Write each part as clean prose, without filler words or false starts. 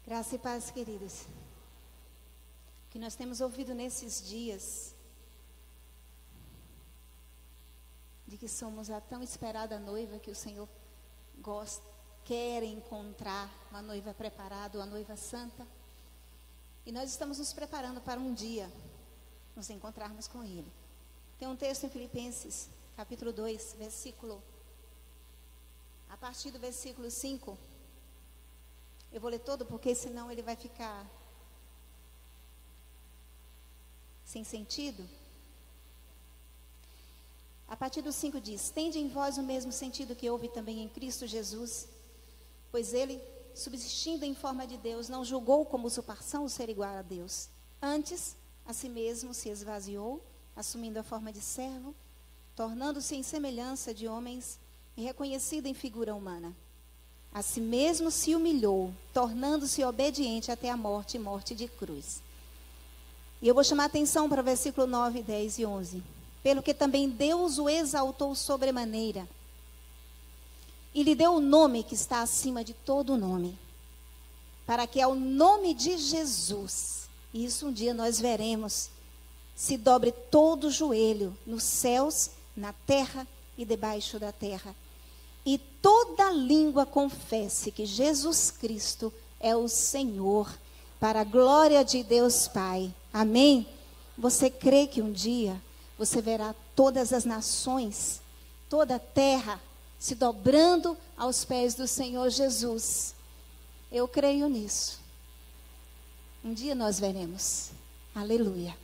Graça e paz, queridos. O que nós temos ouvido nesses dias, de que somos a tão esperada noiva que o Senhor gosta, quer encontrar uma noiva preparada, uma noiva santa. E nós estamos nos preparando para um dia nos encontrarmos com Ele. Tem um texto em Filipenses, capítulo 2, a partir do versículo 5. Eu vou ler todo, porque senão ele vai ficar sem sentido. A partir do 5 diz: tende em vós o mesmo sentido que houve também em Cristo Jesus, pois ele, subsistindo em forma de Deus, não julgou como usurpação o ser igual a Deus. Antes, a si mesmo se esvaziou, assumindo a forma de servo, tornando-se em semelhança de homens e reconhecido em figura humana. A si mesmo se humilhou, tornando-se obediente até a morte e morte de cruz. E eu vou chamar a atenção para o versículo 9, 10 e 11. Pelo que também Deus o exaltou sobremaneira, e lhe deu o nome que está acima de todo nome, para que ao nome de Jesus, e isso um dia nós veremos, se dobre todo o joelho, nos céus, na terra e debaixo da terra, e toda língua confesse que Jesus Cristo é o Senhor, para a glória de Deus Pai. Amém? Você crê que um dia você verá todas as nações, toda a terra, se dobrando aos pés do Senhor Jesus? Eu creio nisso. Um dia nós veremos. Aleluia.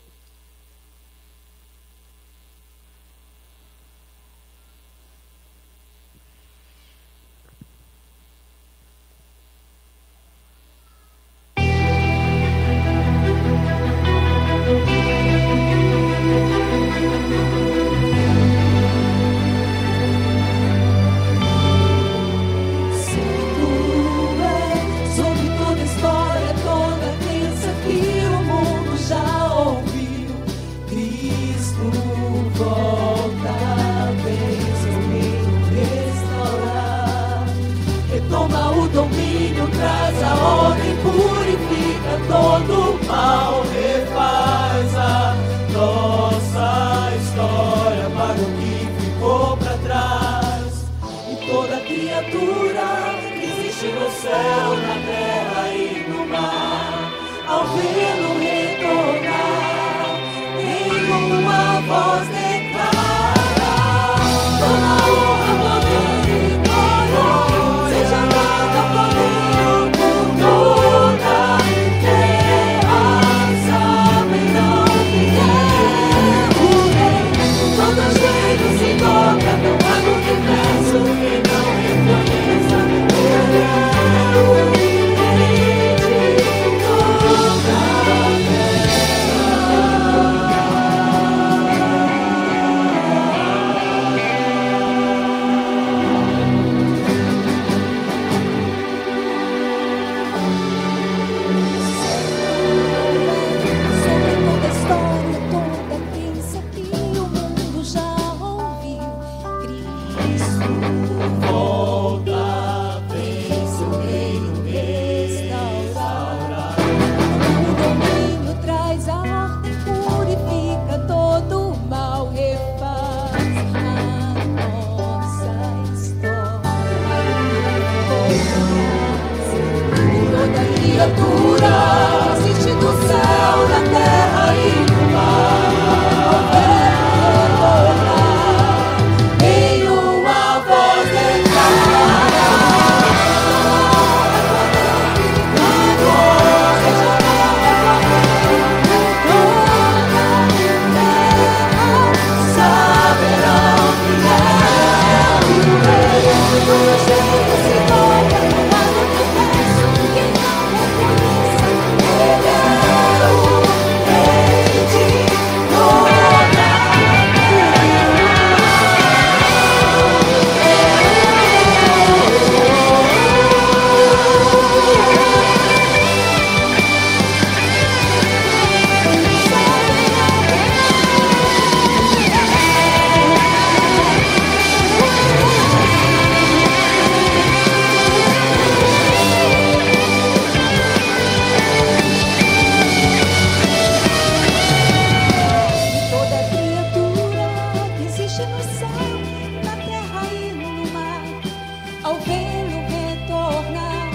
ao vê-lo retornar,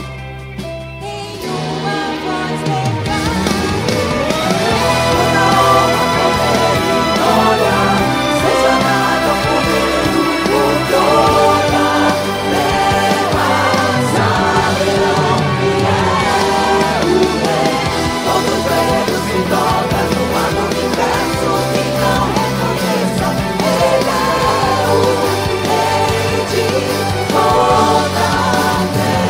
em uma voz declara: glória seja dada ao poder por toda a terra. Saberão que é o Rei. Todos os velhos e todas no ar do universo que não reconheçam, Ele é o Rei de toda a terra.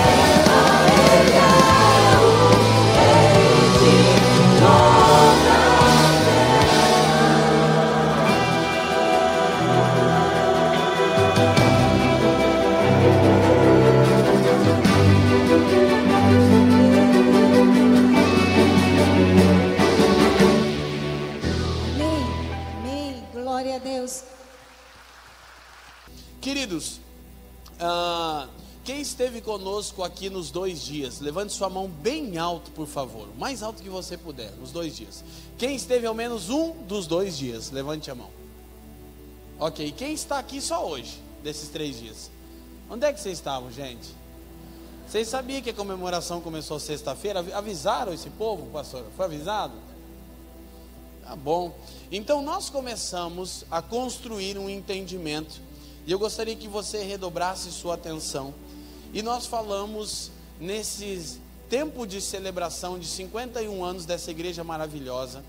Ele é o Rei de toda a Amém, amém, glória a Deus. Queridos, quem esteve conosco aqui nos 2 dias, levante sua mão bem alto, por favor, o mais alto que você puder, nos 2 dias. Quem esteve ao menos um dos 2 dias, levante a mão. Ok, quem está aqui só hoje, desses 3 dias? Onde é que vocês estavam, gente? Vocês sabiam que a comemoração começou sexta-feira? Avisaram esse povo, pastor? Foi avisado? Tá bom. Então nós começamos a construir um entendimento, e eu gostaria que você redobrasse sua atenção. E nós falamos nesse tempo de celebração de 51 anos dessa igreja maravilhosa.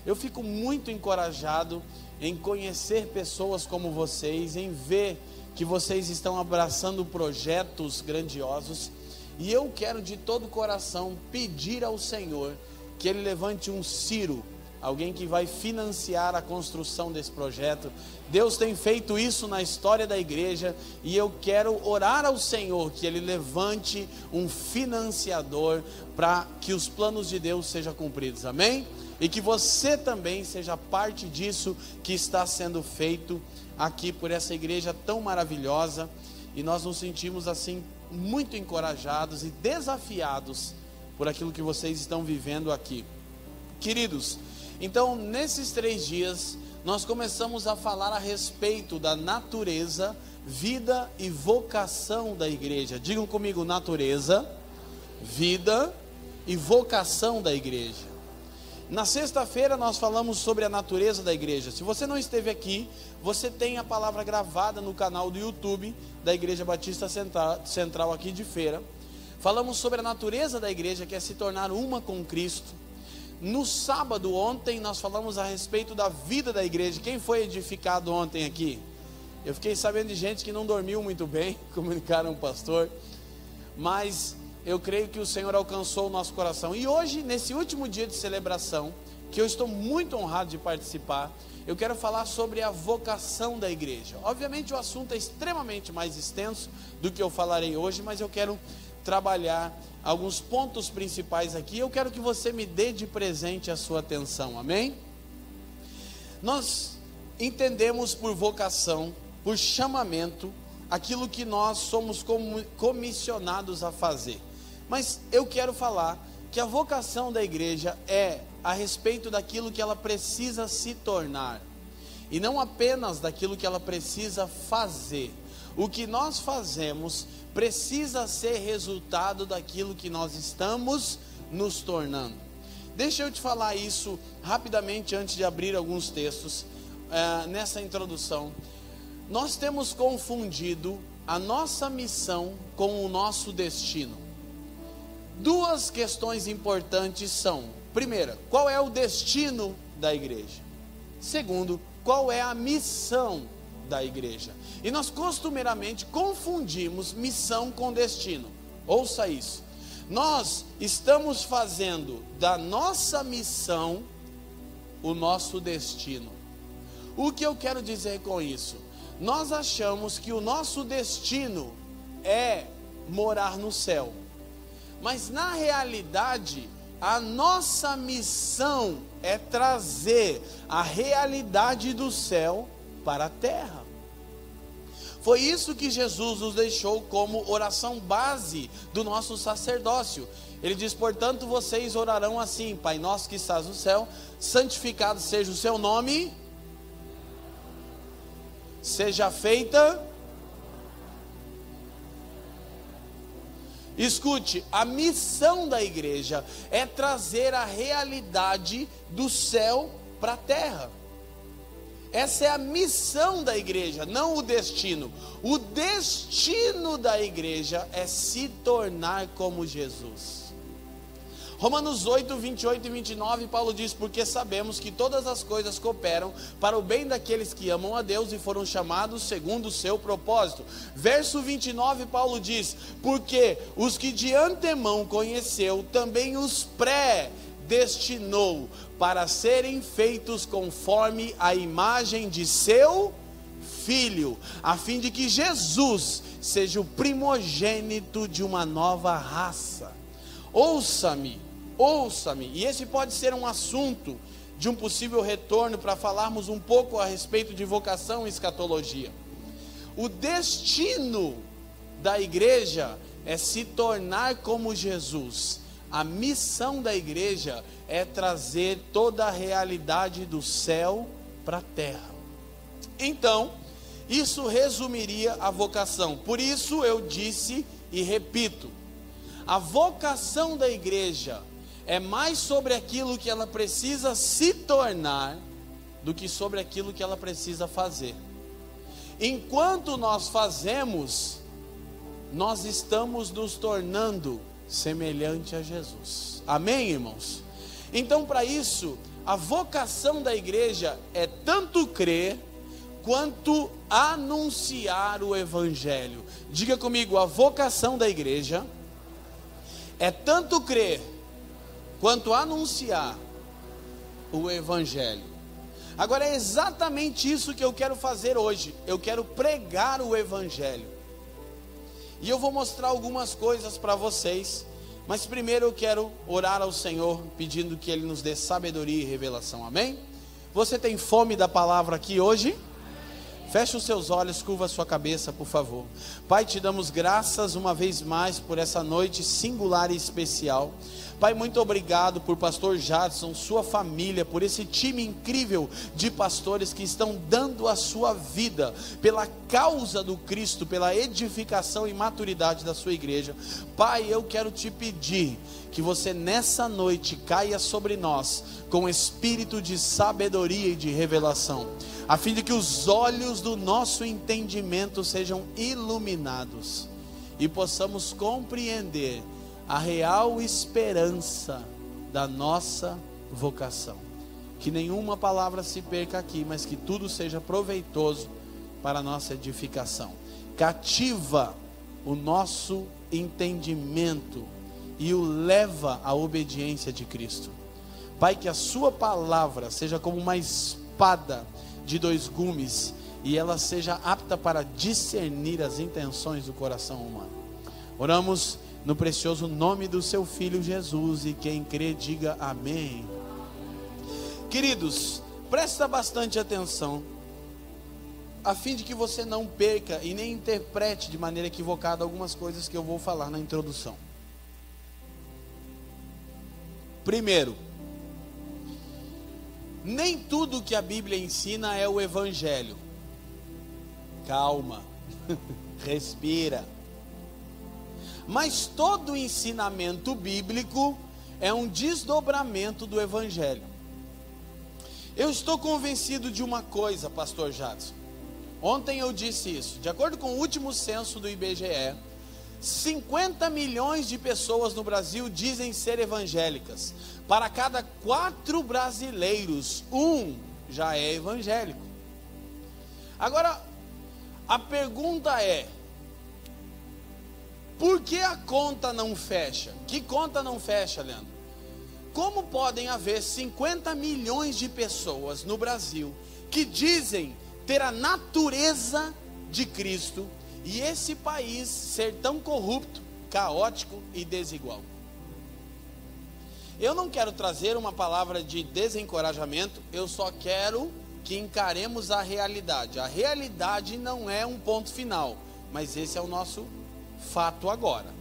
Eu fico muito encorajado em conhecer pessoas como vocês, em ver que vocês estão abraçando projetos grandiosos. E eu quero de todo o coração pedir ao Senhor que Ele levante um Ciro, alguém que vai financiar a construção desse projeto. Deus tem feito isso na história da igreja, e eu quero orar ao Senhor que Ele levante um financiador para que os planos de Deus sejam cumpridos, amém? E que você também seja parte disso que está sendo feito aqui por essa igreja tão maravilhosa. E nós nos sentimos assim muito encorajados e desafiados por aquilo que vocês estão vivendo aqui. Queridos, então nesses 3 dias nós começamos a falar a respeito da natureza, vida e vocação da igreja. Digam comigo: natureza, vida e vocação da igreja. Na sexta-feira nós falamos sobre a natureza da igreja. Se você não esteve aqui, você tem a palavra gravada no canal do YouTube da Igreja Batista Central aqui de Feira. Falamos sobre a natureza da igreja, que é se tornar uma com Cristo. No sábado, ontem, nós falamos a respeito da vida da igreja. Quem foi edificado ontem aqui? Eu fiquei sabendo de gente que não dormiu muito bem, comunicaram o pastor, mas eu creio que o Senhor alcançou o nosso coração. E hoje, nesse último dia de celebração, que eu estou muito honrado de participar, eu quero falar sobre a vocação da igreja. Obviamente o assunto é extremamente mais extenso do que eu falarei hoje, mas eu quero trabalhar alguns pontos principais aqui. Eu quero que você me dê de presente a sua atenção, amém? Nós entendemos por vocação, por chamamento, aquilo que nós somos comissionados a fazer. Mas eu quero falar que a vocação da igreja é a respeito daquilo que ela precisa se tornar, e não apenas daquilo que ela precisa fazer. O que nós fazemos precisa ser resultado daquilo que nós estamos nos tornando. Deixa eu te falar isso rapidamente antes de abrir alguns textos. Nessa introdução, nós temos confundido a nossa missão com o nosso destino. 2 questões importantes são: primeira, qual é o destino da igreja? Segundo, qual é a missão da igreja? E nós costumeiramente confundimos missão com destino. Ouça isso: nós estamos fazendo da nossa missão o nosso destino. O que eu quero dizer com isso? Nós achamos que o nosso destino é morar no céu, mas na realidade a nossa missão é trazer a realidade do céu para a terra. Foi isso que Jesus nos deixou como oração base do nosso sacerdócio. Ele diz: portanto vocês orarão assim: Pai nosso que estás no céu, santificado seja o seu nome, seja feita Escute, a missão da igreja é trazer a realidade do céu para a terra. Essa é a missão da igreja, não o destino. O destino da igreja é se tornar como Jesus. Romanos 8, 28 e 29, Paulo diz: porque sabemos que todas as coisas cooperam para o bem daqueles que amam a Deus e foram chamados segundo o seu propósito. Verso 29, Paulo diz: porque os que de antemão conheceu, também os predestinou para serem feitos conforme a imagem de seu Filho, a fim de que Jesus seja o primogênito de uma nova raça. Ouça-me, e esse pode ser um assunto de um possível retorno para falarmos um pouco a respeito de vocação e escatologia. O destino da igreja é se tornar como Jesus. A missão da igreja é trazer toda a realidade do céu para a terra. Então, isso resumiria a vocação. Por isso eu disse e repito: a vocação da igreja é mais sobre aquilo que ela precisa se tornar do que sobre aquilo que ela precisa fazer. Enquanto nós fazemos, nós estamos nos tornando semelhante a Jesus. Amém, irmãos? Então, para isso, a vocação da igreja é tanto crer quanto anunciar o evangelho. Diga comigo: a vocação da igreja é tanto crer quanto anunciar o evangelho. Agora é exatamente isso que eu quero fazer hoje. Eu quero pregar o evangelho. E eu vou mostrar algumas coisas para vocês. Mas primeiro eu quero orar ao Senhor, pedindo que Ele nos dê sabedoria e revelação. Amém? Você tem fome da palavra aqui hoje? Feche os seus olhos, curva a sua cabeça, por favor. Pai, te damos graças uma vez mais por essa noite singular e especial. Pai, muito obrigado por pastor Jadson, sua família, por esse time incrível de pastores que estão dando a sua vida pela causa do Cristo, pela edificação e maturidade da sua igreja. Pai, eu quero te pedir que você nessa noite caia sobre nós com espírito de sabedoria e de revelação, a fim de que os olhos do nosso entendimento sejam iluminados e possamos compreender a real esperança da nossa vocação. Que nenhuma palavra se perca aqui, mas que tudo seja proveitoso para a nossa edificação. Cativa o nosso entendimento e o leva à obediência de Cristo. Pai, que a sua palavra seja como uma espada de dois gumes e ela seja apta para discernir as intenções do coração humano. Oramos no precioso nome do seu Filho Jesus, e quem crê diga amém. Queridos, presta bastante atenção, a fim de que você não perca e nem interprete de maneira equivocada algumas coisas que eu vou falar na introdução. Primeiro, nem tudo que a Bíblia ensina é o Evangelho. Calma, respira. Mas todo ensinamento bíblico é um desdobramento do Evangelho. Eu estou convencido de uma coisa, pastor Jadson. Ontem eu disse isso. De acordo com o último censo do IBGE, 50 milhões de pessoas no Brasil dizem ser evangélicas. Para cada 4 brasileiros, 1 já é evangélico. Agora, a pergunta é: por que a conta não fecha? Que conta não fecha, Leandro? Como podem haver 50 milhões de pessoas no Brasil que dizem ter a natureza de Cristo e esse país ser tão corrupto, caótico e desigual? Eu não quero trazer uma palavra de desencorajamento, eu só quero que encaremos a realidade. A realidade não é um ponto final, mas esse é o nosso fato agora.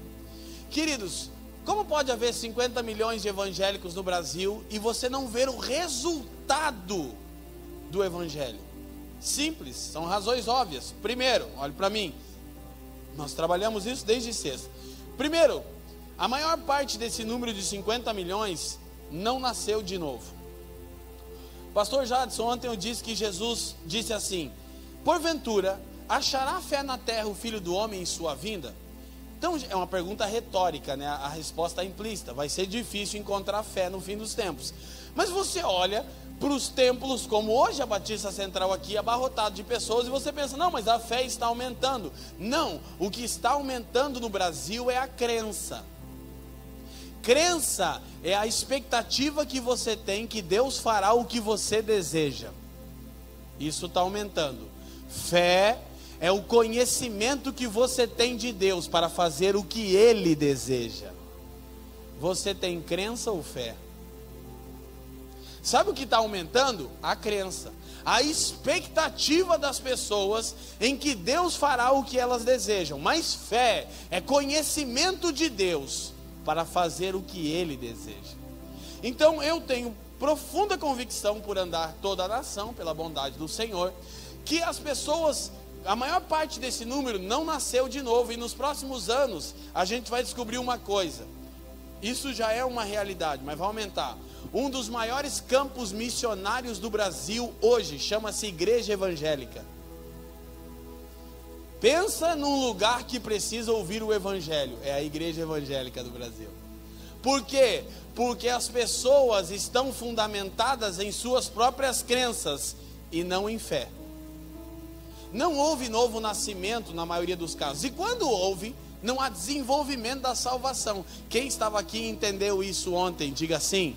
Queridos, como pode haver 50 milhões de evangélicos no Brasil e você não ver o resultado do evangelho? Simples, são razões óbvias. Primeiro, olhe para mim, nós trabalhamos isso desde sexta. Primeiro, a maior parte desse número de 50 milhões não nasceu de novo. Pastor Jadson, ontem eu disse que Jesus disse assim: porventura, achará fé na terra o Filho do Homem em sua vinda? Então é uma pergunta retórica, né? A resposta é implícita. Vai ser difícil encontrar fé no fim dos tempos. Mas você olha para os templos, como hoje a Batista Central aqui, abarrotado de pessoas, e você pensa, não, mas a fé está aumentando. Não, o que está aumentando no Brasil é a crença. Crença é a expectativa que você tem que Deus fará o que você deseja. Isso está aumentando. Fé é o conhecimento que você tem de Deus para fazer o que Ele deseja. Você tem crença ou fé? Sabe o que está aumentando? A crença. A expectativa das pessoas em que Deus fará o que elas desejam. Mas fé é conhecimento de Deus para fazer o que Ele deseja. Então eu tenho profunda convicção, por andar toda a nação, pela bondade do Senhor, que as pessoas, a maior parte desse número não nasceu de novo. E nos próximos anos a gente vai descobrir uma coisa. Isso já é uma realidade, mas vai aumentar. Um dos maiores campos missionários do Brasil hoje chama-se Igreja Evangélica. Pensa num lugar que precisa ouvir o Evangelho. É a Igreja Evangélica do Brasil. Por quê? Porque as pessoas estão fundamentadas em suas próprias crenças e não em fé. Não houve novo nascimento na maioria dos casos. E quando houve, não há desenvolvimento da salvação. Quem estava aqui e entendeu isso ontem, diga sim.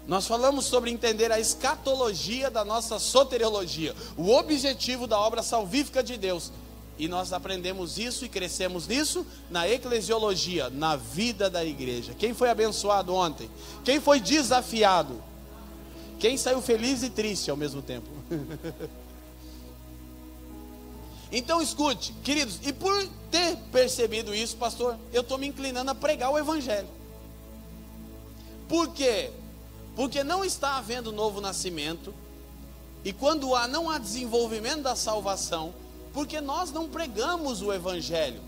Nós falamos sobre entender a escatologia da nossa soteriologia, o objetivo da obra salvífica de Deus. E nós aprendemos isso e crescemos nisso na eclesiologia, na vida da igreja. Quem foi abençoado ontem? Quem foi desafiado? Quem saiu feliz e triste ao mesmo tempo? Então escute, queridos, e por ter percebido isso, pastor, eu estou me inclinando a pregar o Evangelho. Por quê? Porque não está havendo novo nascimento, e quando não há desenvolvimento da salvação, porque nós não pregamos o Evangelho.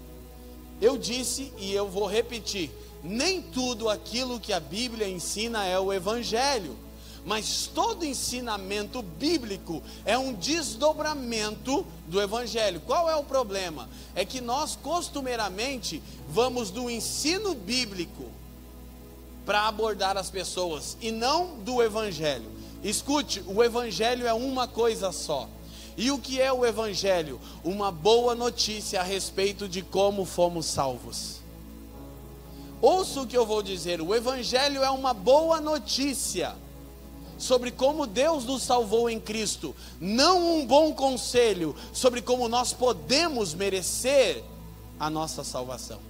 Eu disse e eu vou repetir, nem tudo aquilo que a Bíblia ensina é o Evangelho, mas todo ensinamento bíblico é um desdobramento do Evangelho. Qual é o problema? É que nós costumeiramente vamos do ensino bíblico para abordar as pessoas e não do Evangelho. Escute, o Evangelho é uma coisa só. E o que é o Evangelho? Uma boa notícia a respeito de como fomos salvos. Ouça o que eu vou dizer, o Evangelho é uma boa notícia sobre como Deus nos salvou em Cristo, não um bom conselho sobre como nós podemos merecer a nossa salvação.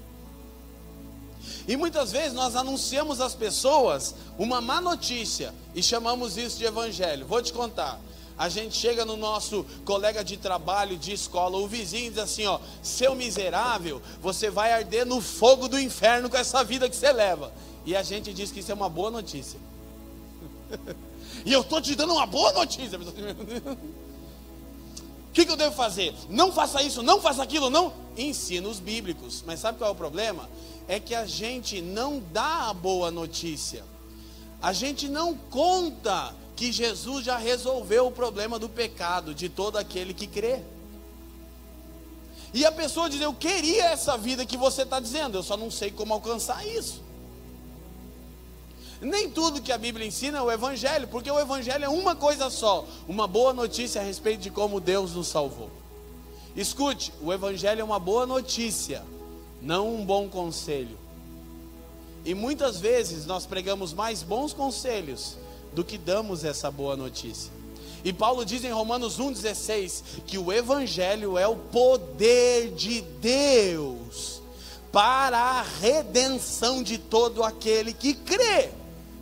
E muitas vezes nós anunciamos às pessoas uma má notícia e chamamos isso de Evangelho. Vou te contar. A gente chega no nosso colega de trabalho, de escola, o vizinho diz assim, ó, seu miserável, você vai arder no fogo do inferno com essa vida que você leva. E a gente diz que isso é uma boa notícia. E eu estou te dando uma boa notícia. O que eu devo fazer? Não faça isso, não faça aquilo, não. Ensinos bíblicos. Mas sabe qual é o problema? É que a gente não dá a boa notícia. A gente não conta que Jesus já resolveu o problema do pecado de todo aquele que crê. E a pessoa diz, eu queria essa vida que você está dizendo, eu só não sei como alcançar isso. Nem tudo que a Bíblia ensina é o Evangelho, porque o Evangelho é uma coisa só, uma boa notícia a respeito de como Deus nos salvou. Escute, o Evangelho é uma boa notícia, não um bom conselho. E muitas vezes nós pregamos mais bons conselhos do que damos essa boa notícia. E Paulo diz em Romanos 1,16 que o Evangelho é o poder de Deus para a redenção de todo aquele que crê.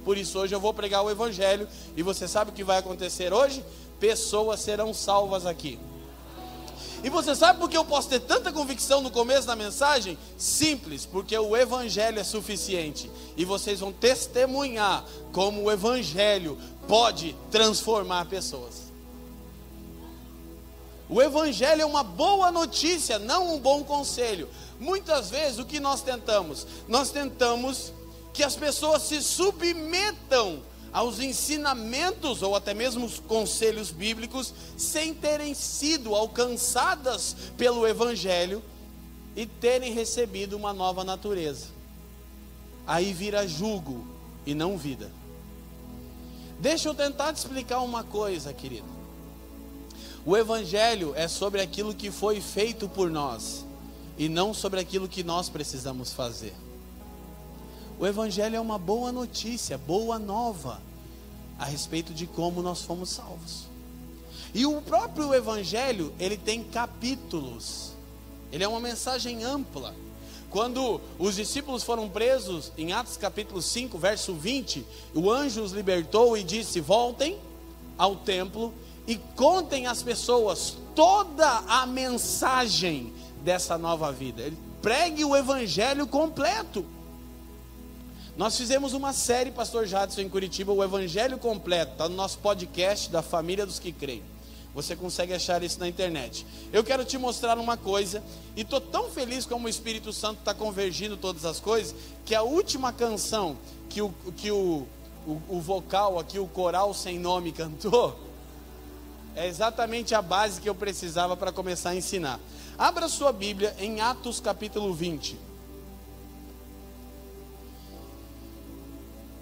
Por isso hoje eu vou pregar o Evangelho. E você sabe o que vai acontecer hoje? Pessoas serão salvas aqui. E você sabe por que eu posso ter tanta convicção no começo da mensagem? Simples, porque o Evangelho é suficiente. E vocês vão testemunhar como o Evangelho pode transformar pessoas. O evangelho é uma boa notícia, não um bom conselho. Muitas vezes o que nós tentamos? Nós tentamos que as pessoas se submetam aos ensinamentos ou até mesmo os conselhos bíblicos sem terem sido alcançadas pelo evangelho e terem recebido uma nova natureza. Aí vira jugo e não vida. Deixa eu tentar te explicar uma coisa, querido. O evangelho é sobre aquilo que foi feito por nós e não sobre aquilo que nós precisamos fazer. O evangelho é uma boa notícia, boa nova a respeito de como nós fomos salvos. E o próprio evangelho, ele tem capítulos. Ele é uma mensagem ampla. Quando os discípulos foram presos, em Atos capítulo 5, verso 20, o anjo os libertou e disse: voltem ao templo e contem às pessoas toda a mensagem dessa nova vida. Ele pregue o evangelho completo. Nós fizemos uma série, pastor Jadson, em Curitiba, o evangelho completo, está no nosso podcast da Família dos que Creem. Você consegue achar isso na internet. Eu quero te mostrar uma coisa, e estou tão feliz como o Espírito Santo está convergindo todas as coisas, que a última canção que o vocal aqui, o coral sem nome cantou, é exatamente a base que eu precisava para começar a ensinar. Abra sua Bíblia em Atos capítulo 20.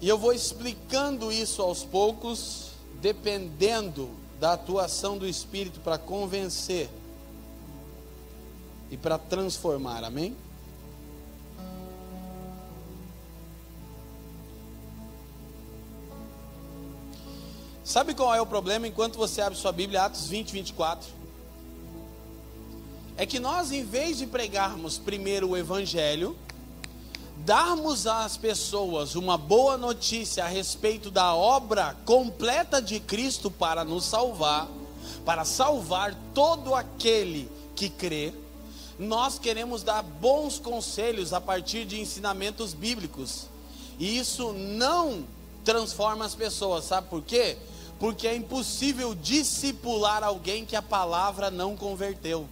E eu vou explicando isso aos poucos, dependendo da atuação do Espírito para convencer e para transformar, amém? Sabe qual é o problema enquanto você abre sua Bíblia, Atos 20, 24? É que nós, em vez de pregarmos primeiro o Evangelho, darmos às pessoas uma boa notícia a respeito da obra completa de Cristo para nos salvar, para salvar todo aquele que crê, nós queremos dar bons conselhos a partir de ensinamentos bíblicos. E isso não transforma as pessoas, sabe por quê? Porque é impossível discipular alguém que a palavra não converteu.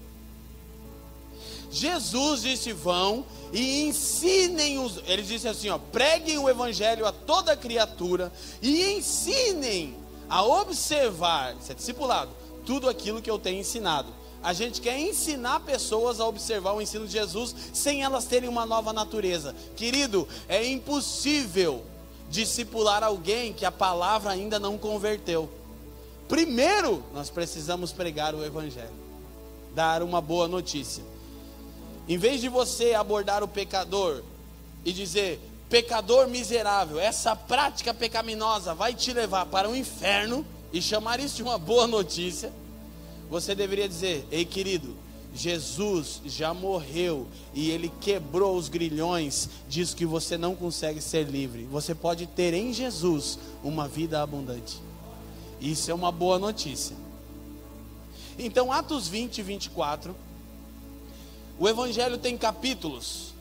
Jesus disse: vão e ensinem ele disse assim, preguem o evangelho a toda criatura e ensinem a observar, isso é discipulado, tudo aquilo que eu tenho ensinado. A gente quer ensinar pessoas a observar o ensino de Jesus sem elas terem uma nova natureza. Querido, é impossível discipular alguém que a palavra ainda não converteu. Primeiro, nós precisamos pregar o evangelho, dar uma boa notícia. Em vez de você abordar o pecador e dizer: pecador miserável, essa prática pecaminosa vai te levar para o inferno, e chamar isso de uma boa notícia, você deveria dizer: ei querido, Jesus já morreu e Ele quebrou os grilhões, diz que você não consegue ser livre. Você pode ter em Jesus uma vida abundante. Isso é uma boa notícia. Então, Atos 20 e 24, o Evangelho tem capítulos.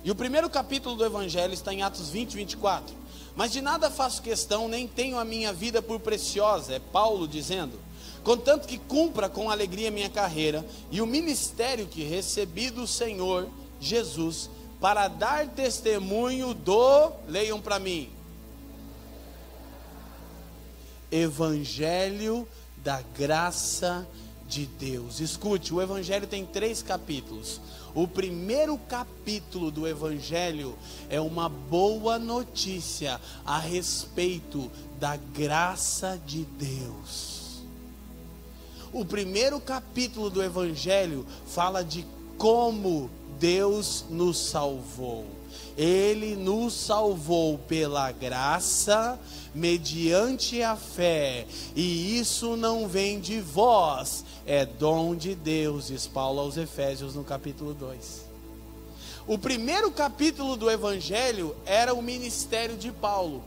E o primeiro capítulo do Evangelho está em Atos 20 e 24. Mas de nada faço questão, nem tenho a minha vida por preciosa, é Paulo dizendo, contanto que cumpra com alegria minha carreira e o ministério que recebi do Senhor Jesus, para dar testemunho do, leiam para mim, Evangelho da graça de Deus. Escute, o Evangelho tem 3 capítulos. O primeiro capítulo do Evangelho é uma boa notícia a respeito da graça de Deus. O primeiro capítulo do Evangelho fala de como Deus nos salvou. Ele nos salvou pela graça, mediante a fé, e isso não vem de vós, é dom de Deus, diz Paulo aos Efésios no capítulo 2. O primeiro capítulo do Evangelho era o ministério de Paulo.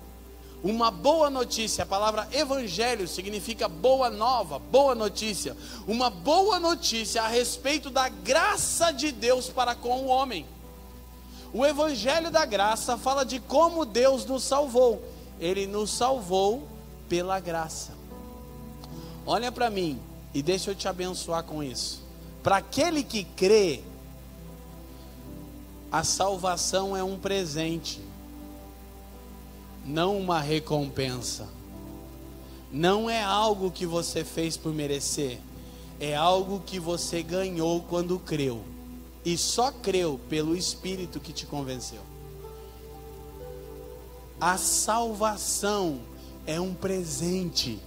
Uma boa notícia, a palavra evangelho significa boa nova, boa notícia. Uma boa notícia a respeito da graça de Deus para com o homem. O evangelho da graça fala de como Deus nos salvou. Ele nos salvou pela graça. Olha para mim, E deixa eu te abençoar com isso. Para aquele que crê, a salvação é um presente, não uma recompensa. Não é algo que você fez por merecer, é algo que você ganhou quando creu. E só creu pelo Espírito que te convenceu. A salvação é um presente,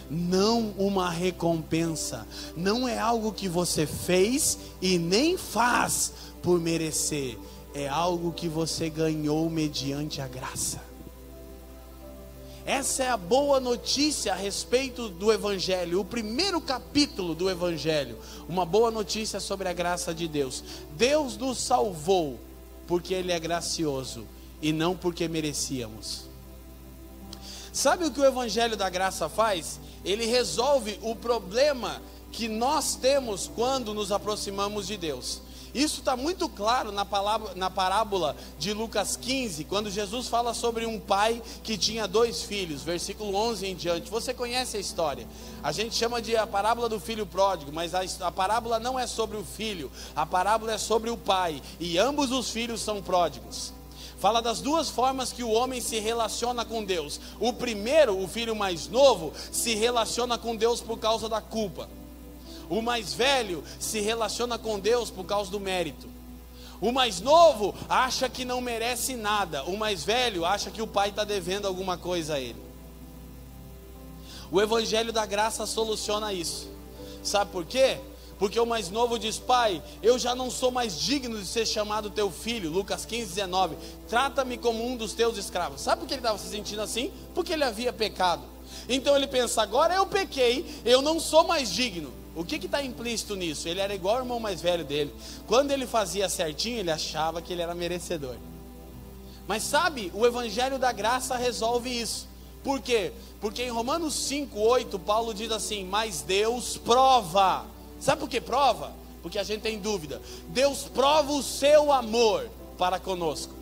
não uma recompensa. Não é algo que você fez e nem faz por merecer. É algo que você ganhou mediante a graça. Essa é a boa notícia a respeito do Evangelho. O primeiro capítulo do Evangelho. Uma boa notícia sobre a graça de Deus. Deus nos salvou porque Ele é gracioso e não porque merecíamos. Sabe o que o Evangelho da Graça faz? Ele resolve o problema que nós temos quando nos aproximamos de Deus. Isso está muito claro na parábola de Lucas 15, quando Jesus fala sobre um pai que tinha 2 filhos, versículo 11 em diante. Você conhece a história? A gente chama de a parábola do filho pródigo, mas a parábola não é sobre o filho, a parábola é sobre o pai, e ambos os filhos são pródigos. Fala das 2 formas que o homem se relaciona com Deus. O primeiro, o filho mais novo, se relaciona com Deus por causa da culpa. O mais velho se relaciona com Deus por causa do mérito. O mais novo acha que não merece nada. O mais velho acha que o pai está devendo alguma coisa a ele. O Evangelho da Graça soluciona isso. Sabe por quê? Porque o mais novo diz: pai, eu já não sou mais digno de ser chamado teu filho. Lucas 15, 19. Trata-me como um dos teus escravos. Sabe por que ele estava se sentindo assim? Porque ele havia pecado. Então ele pensa: agora eu pequei, eu não sou mais digno. O que está implícito nisso? Ele era igual ao irmão mais velho dele. Quando ele fazia certinho, ele achava que ele era merecedor. Mas sabe, o Evangelho da Graça resolve isso. Por quê? Porque em Romanos 5, 8, Paulo diz assim: mas Deus prova. Sabe por que prova? Porque a gente tem dúvida. Deus prova o seu amor para conosco.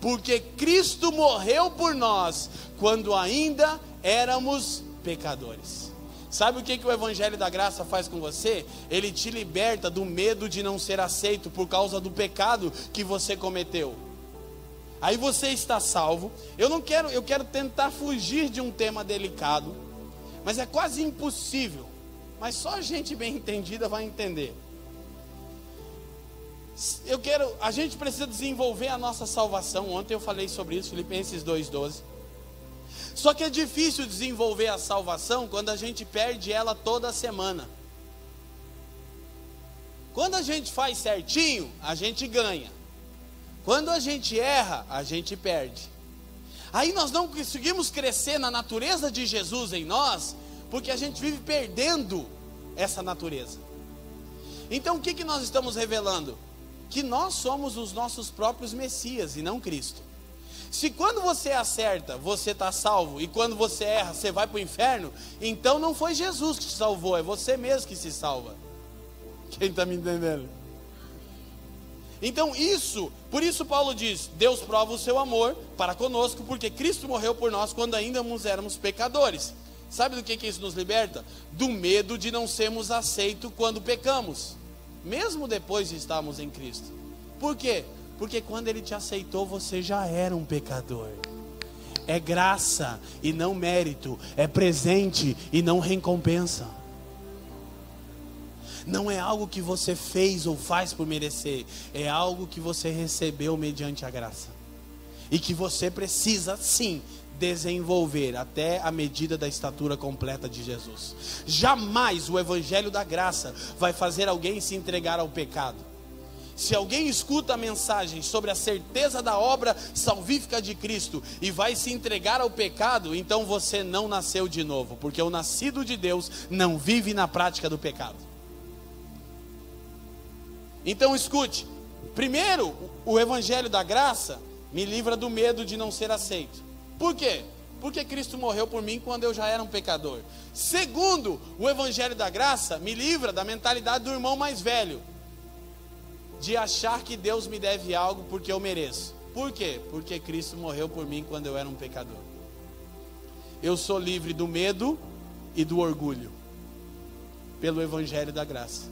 Porque Cristo morreu por nós quando ainda éramos pecadores. Sabe o que o Evangelho da Graça faz com você? Ele te liberta do medo de não ser aceito por causa do pecado que você cometeu. Aí você está salvo. Eu quero tentar fugir de um tema delicado, mas é quase impossível. Mas só gente bem entendida vai entender. A gente precisa desenvolver a nossa salvação. Ontem eu falei sobre isso, Filipenses 2:12. Só que é difícil desenvolver a salvação quando a gente perde ela toda semana. Quando a gente faz certinho, a gente ganha. Quando a gente erra, a gente perde. Aí nós não conseguimos crescer na natureza de Jesus em nós, porque a gente vive perdendo essa natureza. Então o que nós estamos revelando? Que nós somos os nossos próprios Messias e não Cristo. Se quando você acerta, você está salvo, e quando você erra, você vai para o inferno, então não foi Jesus que te salvou, é você mesmo que se salva. Quem está me entendendo? Então por isso Paulo diz: Deus prova o seu amor para conosco, porque Cristo morreu por nós quando ainda éramos pecadores. Sabe do que isso nos liberta? Do medo de não sermos aceitos quando pecamos, mesmo depois de estarmos em Cristo. Por quê? Porque quando Ele te aceitou, você já era um pecador. É graça e não mérito. É presente e não recompensa. Não é algo que você fez ou faz por merecer. É algo que você recebeu mediante a graça. E que você precisa sim desenvolver até a medida da estatura completa de Jesus. Jamais o Evangelho da Graça vai fazer alguém se entregar ao pecado. Se alguém escuta a mensagem sobre a certeza da obra salvífica de Cristo e vai se entregar ao pecado, então você não nasceu de novo, porque o nascido de Deus não vive na prática do pecado. Então escute, primeiro, o Evangelho da Graça me livra do medo de não ser aceito. Por quê? Porque Cristo morreu por mim quando eu já era um pecador. Segundo, o Evangelho da Graça me livra da mentalidade do irmão mais velho, de achar que Deus me deve algo porque eu mereço. Por quê? Porque Cristo morreu por mim quando eu era um pecador. Eu sou livre do medo e do orgulho. pelo Evangelho da Graça.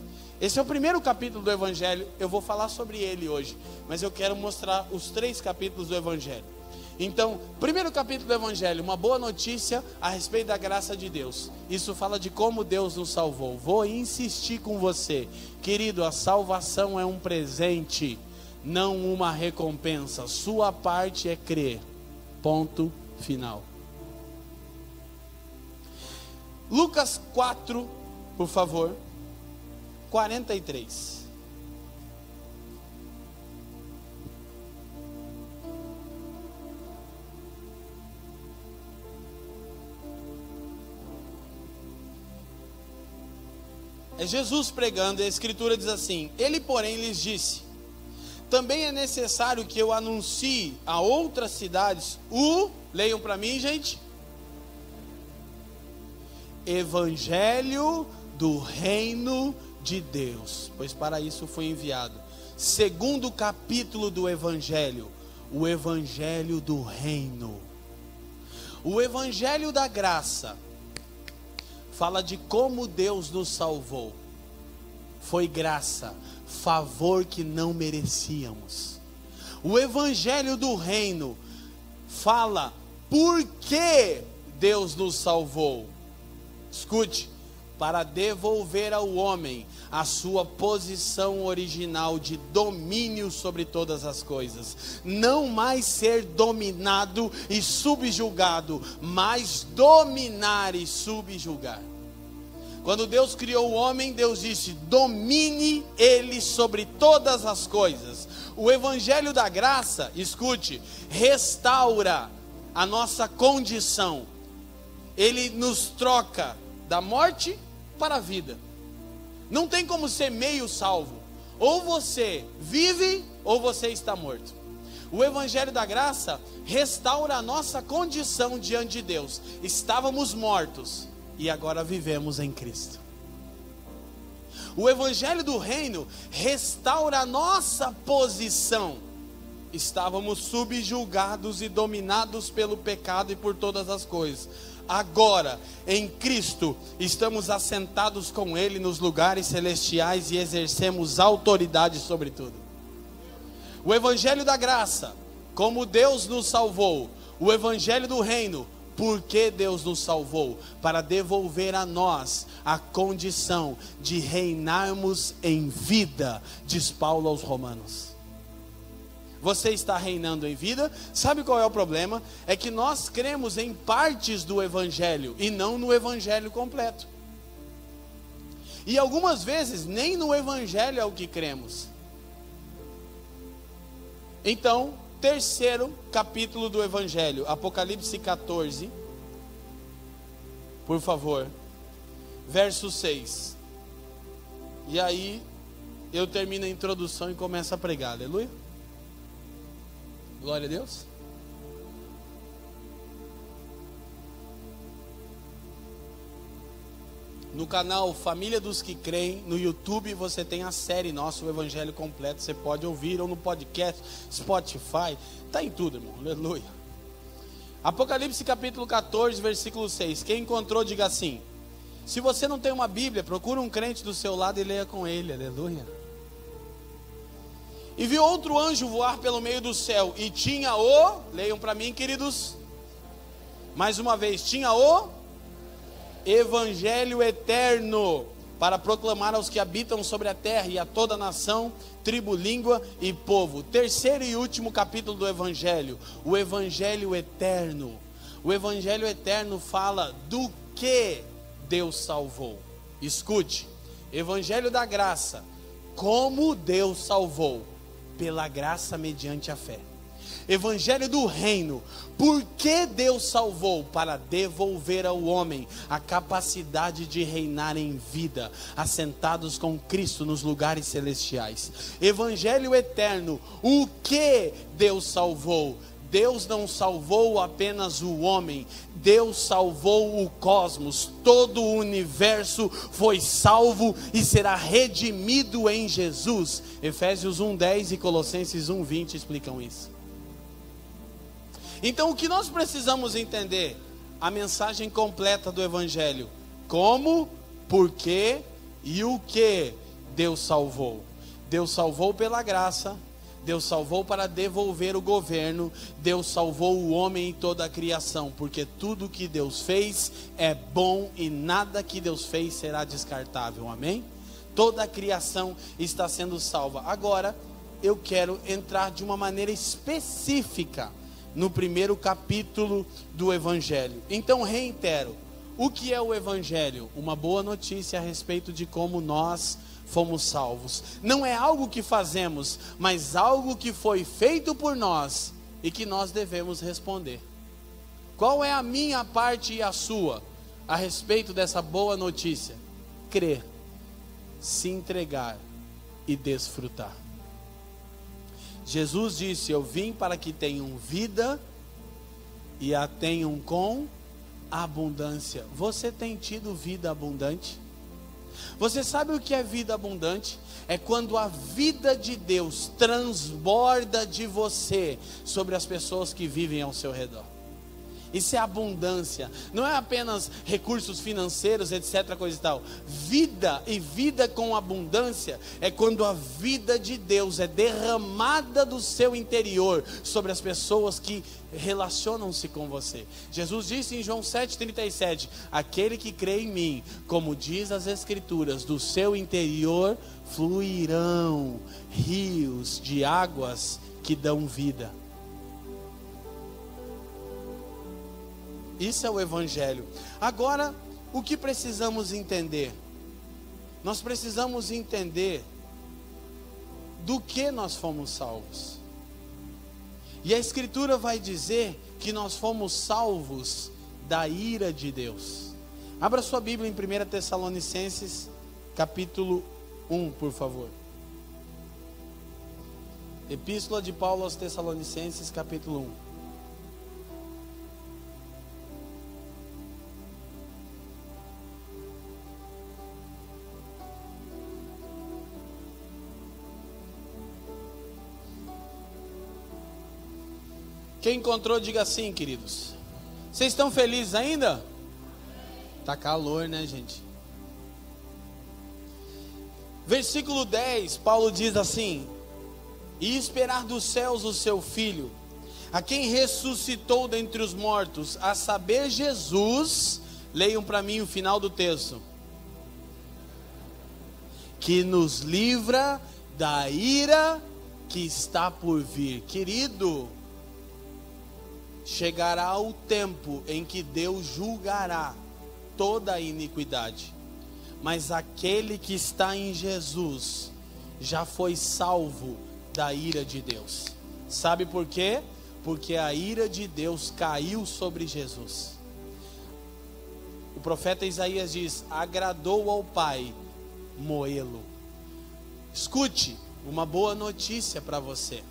Esse é o primeiro capítulo do Evangelho, eu vou falar sobre ele hoje, mas eu quero mostrar os 3 capítulos do Evangelho. Então, primeiro capítulo do Evangelho, uma boa notícia a respeito da graça de Deus. Isso fala de como Deus nos salvou. Vou insistir com você, querido, a salvação é um presente, não uma recompensa. Sua parte é crer. Ponto final. Lucas 4, por favor, 43. É Jesus pregando, e a Escritura diz assim: Ele, porém, lhes disse: também é necessário que eu anuncie a outras cidades leiam para mim, gente, Evangelho do reino de Deus, pois para isso foi enviado. Segundo capítulo do Evangelho, o Evangelho do reino. O Evangelho da graça fala de como Deus nos salvou. Foi graça, favor que não merecíamos. O Evangelho do reino fala por que Deus nos salvou. Escute: para devolver ao homem a sua posição original de domínio sobre todas as coisas. Não mais ser dominado e subjugado, mas dominar e subjugar. Quando Deus criou o homem, Deus disse: domine ele sobre todas as coisas. O Evangelho da graça, escute, restaura a nossa condição. Ele nos troca da morte para a vida. Não tem como ser meio salvo. Ou você vive ou você está morto. O Evangelho da graça restaura a nossa condição diante de Deus. Estávamos mortos e agora vivemos em Cristo. O Evangelho do reino restaura a nossa posição. Estávamos subjugados e dominados pelo pecado e por todas as coisas. Agora, em Cristo, estamos assentados com Ele nos lugares celestiais e exercemos autoridade sobre tudo. O Evangelho da graça, como Deus nos salvou. O Evangelho do reino, porque Deus nos salvou, para devolver a nós a condição de reinarmos em vida, diz Paulo aos Romanos. Você está reinando em vida. Sabe qual é o problema? É que nós cremos em partes do Evangelho e não no Evangelho completo. E algumas vezes nem no Evangelho é o que cremos. Então, terceiro capítulo do Evangelho, Apocalipse 14, por favor, verso 6. E aí eu termino a introdução e começo a pregar, aleluia. Glória a Deus. No canal Família dos que Creem, no YouTube você tem a série nossa, o Evangelho completo. Você pode ouvir, ou no podcast, Spotify, está em tudo, irmão, aleluia. Apocalipse capítulo 14, versículo 6. Quem encontrou, diga assim. Se você não tem uma Bíblia, procura um crente do seu lado e leia com ele, aleluia. E viu outro anjo voar pelo meio do céu, e tinha leiam para mim, queridos, mais uma vez, tinha o Evangelho eterno, para proclamar aos que habitam sobre a terra, e a toda nação, tribo, língua e povo. Terceiro e último capítulo do Evangelho, o Evangelho eterno. O Evangelho eterno fala do que Deus salvou. Escute, Evangelho da graça, como Deus salvou. Pela graça mediante a fé. Evangelho do reino, por que Deus salvou? Para devolver ao homem a capacidade de reinar em vida, assentados com Cristo nos lugares celestiais. Evangelho eterno, o que Deus salvou? Deus não salvou apenas o homem, Deus salvou o cosmos, todo o universo foi salvo e será redimido em Jesus. Efésios 1:10 e Colossenses 1:20 explicam isso. Então o que nós precisamos entender? A mensagem completa do Evangelho. Como, por quê E o que Deus salvou? Deus salvou pela graça, Deus salvou para devolver o governo, Deus salvou o homem e toda a criação, porque tudo que Deus fez é bom e nada que Deus fez será descartável, amém? Toda a criação está sendo salva. Agora, eu quero entrar de uma maneira específica no primeiro capítulo do Evangelho. Então, reitero, o que é o Evangelho? Uma boa notícia a respeito de como nós fomos salvos. Não é algo que fazemos, mas algo que foi feito por nós e que nós devemos responder. Qual é a minha parte e a sua a respeito dessa boa notícia? Crer, se entregar e desfrutar. Jesus disse: eu vim para que tenham vida e a tenham com abundância. Você tem tido vida abundante? Você sabe o que é vida abundante? É quando a vida de Deus transborda de você sobre as pessoas que vivem ao seu redor. Isso é abundância, não é apenas recursos financeiros, etc, coisa e tal. Vida, e vida com abundância, é quando a vida de Deus é derramada do seu interior sobre as pessoas que relacionam-se com você. Jesus disse em João 7,37, aquele que crê em mim, como diz as Escrituras, do seu interior fluirão rios de águas que dão vida. Isso é o Evangelho. Agora, o que precisamos entender? Nós precisamos entender do que nós fomos salvos. E a Escritura vai dizer que nós fomos salvos da ira de Deus. Abra sua Bíblia em 1 Tessalonicenses, capítulo 1, por favor. Epístola de Paulo aos Tessalonicenses, capítulo 1. Quem encontrou, diga assim, queridos. Vocês estão felizes ainda? Tá calor, né, gente? Versículo 10, Paulo diz assim: e esperar dos céus o seu Filho, a quem ressuscitou dentre os mortos, a saber, Jesus. Leiam para mim o final do texto. Que nos livra da ira que está por vir. Querido, chegará o tempo em que Deus julgará toda a iniquidade, mas aquele que está em Jesus já foi salvo da ira de Deus. Sabe por quê? Porque a ira de Deus caiu sobre Jesus. O profeta Isaías diz: agradou ao Pai moê-lo. Escute, uma boa notícia para você.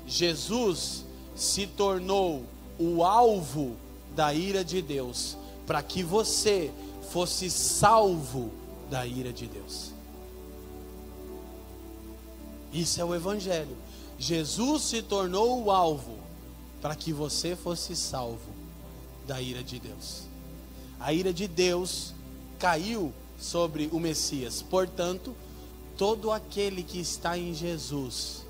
Jesus se tornou o alvo da ira de Deus, para que você fosse salvo da ira de Deus. Isso é o Evangelho. Jesus se tornou o alvo para que você fosse salvo da ira de Deus. A ira de Deus caiu sobre o Messias. Portanto, todo aquele que está em Jesus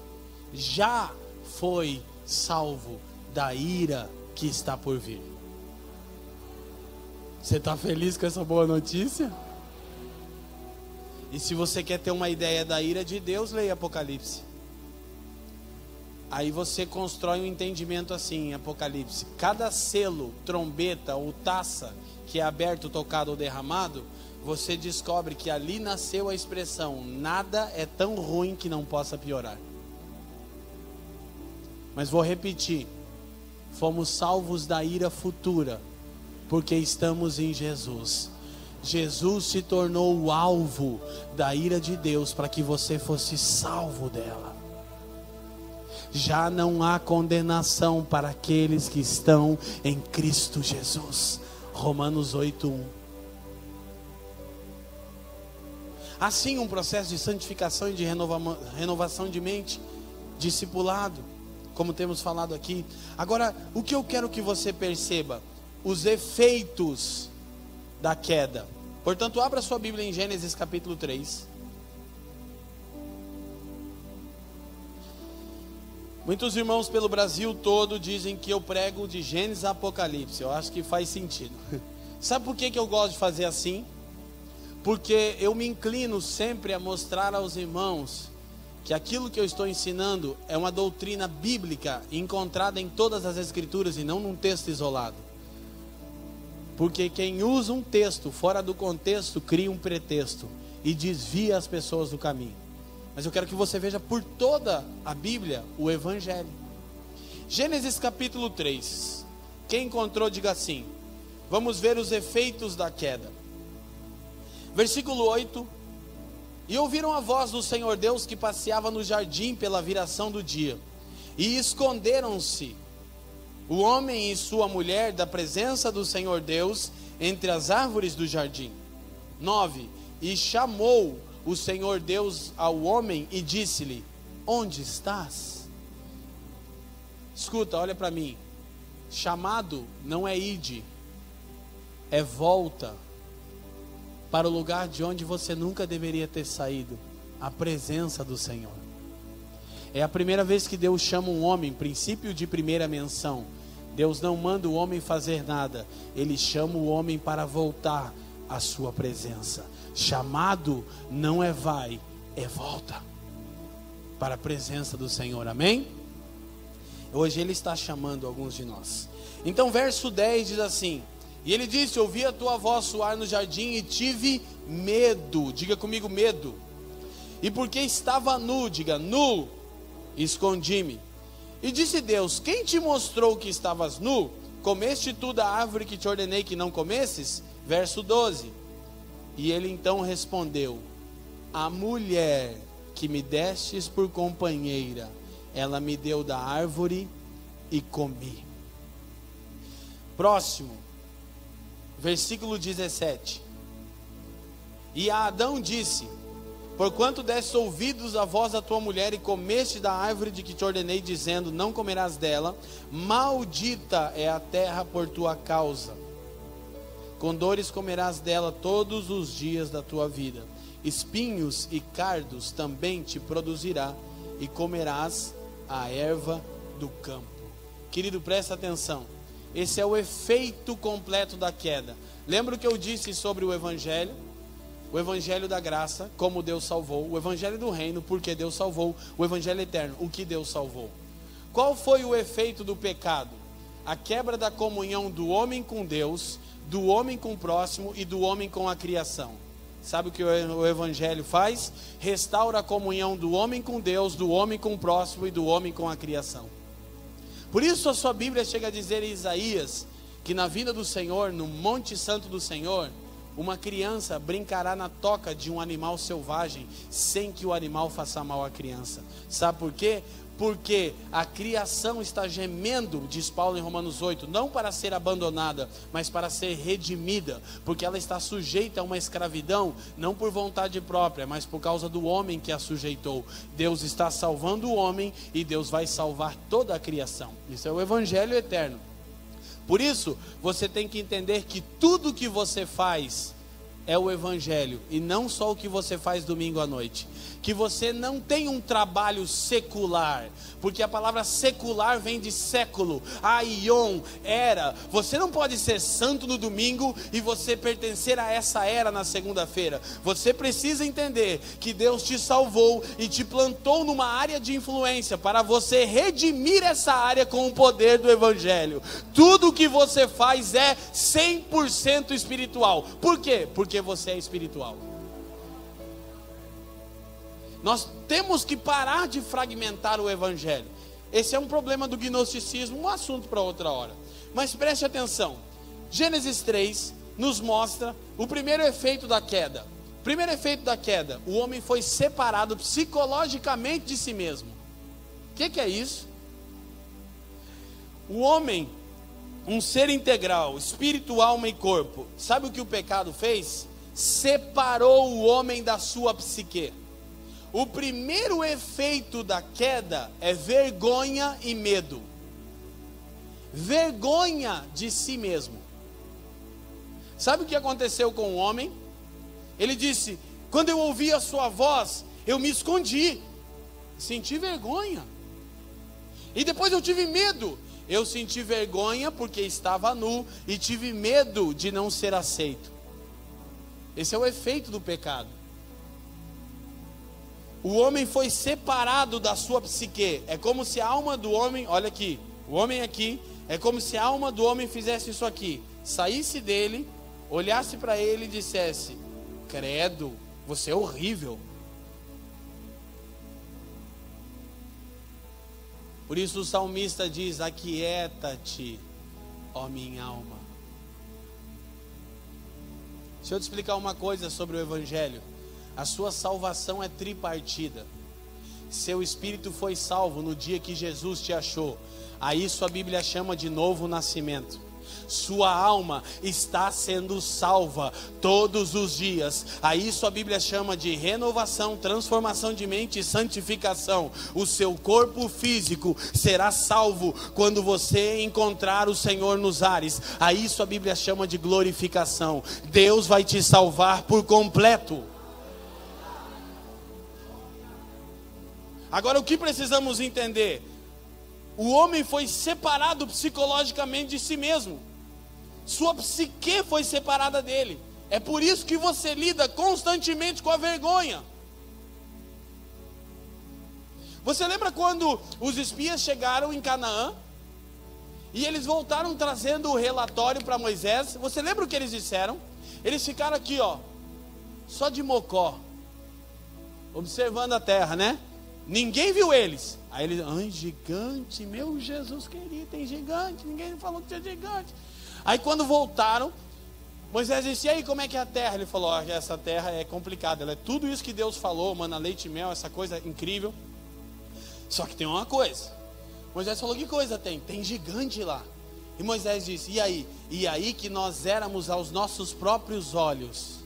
já foi salvo da ira que está por vir. Você está feliz com essa boa notícia? E se você quer ter uma ideia da ira de Deus, leia Apocalipse. Aí você constrói um entendimento assim em Apocalipse. Cada selo, trombeta ou taça que é aberto, tocado ou derramado, você descobre que ali nasceu a expressão: nada é tão ruim que não possa piorar. Mas vou repetir: fomos salvos da ira futura, porque estamos em Jesus. Jesus se tornou o alvo da ira de Deus para que você fosse salvo dela. Já não há condenação para aqueles que estão em Cristo Jesus. Romanos 8:1. Assim, um processo de santificação e de renovação de mente, discipulado, como temos falado aqui. Agora, o que eu quero que você perceba: os efeitos da queda. Portanto, abra sua Bíblia em Gênesis capítulo 3. Muitos irmãos pelo Brasil todo dizem que eu prego de Gênesis a Apocalipse. Eu acho que faz sentido. Sabe por que eu gosto de fazer assim? Porque eu me inclino sempre a mostrar aos irmãos que aquilo que eu estou ensinando é uma doutrina bíblica encontrada em todas as Escrituras e não num texto isolado. Porque quem usa um texto fora do contexto cria um pretexto e desvia as pessoas do caminho. Mas eu quero que você veja por toda a Bíblia o Evangelho. Gênesis capítulo 3. Quem encontrou, diga assim. Vamos ver os efeitos da queda. Versículo 8. E ouviram a voz do Senhor Deus que passeava no jardim pela viração do dia. E esconderam-se o homem e sua mulher da presença do Senhor Deus entre as árvores do jardim. 9. E chamou o Senhor Deus ao homem e disse-lhe: onde estás? Escuta, olha para mim. Chamado não é ide, é volta para o lugar de onde você nunca deveria ter saído, a presença do Senhor. É a primeira vez que Deus chama um homem, princípio de primeira menção. Deus não manda o homem fazer nada, Ele chama o homem para voltar à sua presença. Chamado não é vai, é volta para a presença do Senhor, amém? Hoje Ele está chamando alguns de nós. Então verso 10 diz assim: e Ele disse, ouvi a tua voz soar no jardim e tive medo. Diga comigo, medo. E porque estava nu, diga nu, escondi-me. E disse Deus, quem te mostrou que estavas nu? Comeste tu da árvore que te ordenei que não comesses? Verso 12. E ele então respondeu, a mulher que me destes por companheira, ela me deu da árvore e comi. Próximo, versículo 17. E a Adão disse, porquanto deste ouvidos à voz da tua mulher e comeste da árvore de que te ordenei, dizendo, não comerás dela, maldita é a terra por tua causa. Com dores comerás dela todos os dias da tua vida. Espinhos e cardos também te produzirá, e comerás a erva do campo. Querido, presta atenção. Esse é o efeito completo da queda. Lembra o que eu disse sobre o Evangelho? O Evangelho da graça, como Deus salvou. O Evangelho do reino, porque Deus salvou. O Evangelho eterno, o que Deus salvou. Qual foi o efeito do pecado? A quebra da comunhão do homem com Deus, do homem com o próximo e do homem com a criação. Sabe o que o Evangelho faz? Restaura a comunhão do homem com Deus, do homem com o próximo e do homem com a criação. Por isso a sua Bíblia chega a dizer em Isaías, que na vinda do Senhor, no Monte Santo do Senhor, uma criança brincará na toca de um animal selvagem, sem que o animal faça mal à criança. Sabe por quê? Porque a criação está gemendo, diz Paulo em Romanos 8, não para ser abandonada, mas para ser redimida, porque ela está sujeita a uma escravidão, não por vontade própria, mas por causa do homem que a sujeitou. Deus está salvando o homem e Deus vai salvar toda a criação. Isso é o Evangelho eterno. Por isso, você tem que entender que tudo que você faz é o Evangelho, e não só o que você faz domingo à noite. Que você não tem um trabalho secular, porque a palavra secular vem de século, aion, era. Você não pode ser santo no domingo e você pertencer a essa era na segunda-feira. Você precisa entender que Deus te salvou e te plantou numa área de influência para você redimir essa área com o poder do Evangelho. Tudo que você faz é 100% espiritual. Por quê? Porque você é espiritual. Nós temos que parar de fragmentar o Evangelho. Esse é um problema do gnosticismo, um assunto para outra hora. Mas preste atenção. Gênesis 3 nos mostra o primeiro efeito da queda. Primeiro efeito da queda: o homem foi separado psicologicamente de si mesmo. O que é isso? O homem, um ser integral, espírito, alma e corpo. Sabe o que o pecado fez? Separou o homem da sua psique. O primeiro efeito da queda é vergonha e medo. Vergonha de si mesmo. Sabe o que aconteceu com o homem? Ele disse: quando eu ouvi a sua voz, eu me escondi, senti vergonha. E depois eu tive medo. Eu senti vergonha porque estava nu e tive medo de não ser aceito. Esse é o efeito do pecado. O homem foi separado da sua psique. É como se a alma do homem, olha aqui, o homem aqui, é como se a alma do homem fizesse isso aqui. Saísse dele, olhasse para ele e dissesse: credo, você é horrível. Por isso o salmista diz: aquieta-te, ó minha alma. Deixa eu te explicar uma coisa sobre o Evangelho. A sua salvação é tripartida. Seu espírito foi salvo no dia que Jesus te achou. A isso a Bíblia chama de novo nascimento. Sua alma está sendo salva todos os dias. A isso a Bíblia chama de renovação, transformação de mente e santificação. O seu corpo físico será salvo quando você encontrar o Senhor nos ares. A isso a Bíblia chama de glorificação. Deus vai te salvar por completo. Agora, o que precisamos entender? O homem foi separado psicologicamente de si mesmo. Sua psique foi separada dele. É por isso que você lida constantemente com a vergonha. Você lembra quando os espias chegaram em Canaã? E eles voltaram trazendo o relatório para Moisés. Você lembra o que eles disseram? Eles ficaram aqui, ó, só de mocó, observando a terra, né? Ninguém viu eles. Aí eles: ai, gigante, meu Jesus querido, tem gigante, ninguém falou que tinha gigante. Aí quando voltaram, Moisés disse: e aí, como é que é a terra? Ele falou: ó, essa terra é complicada, ela é tudo isso que Deus falou, mana, leite e mel, essa coisa incrível. Só que tem uma coisa. Moisés falou: que coisa tem? Tem gigante lá. E Moisés disse: e aí? E aí que nós éramos aos nossos próprios olhos.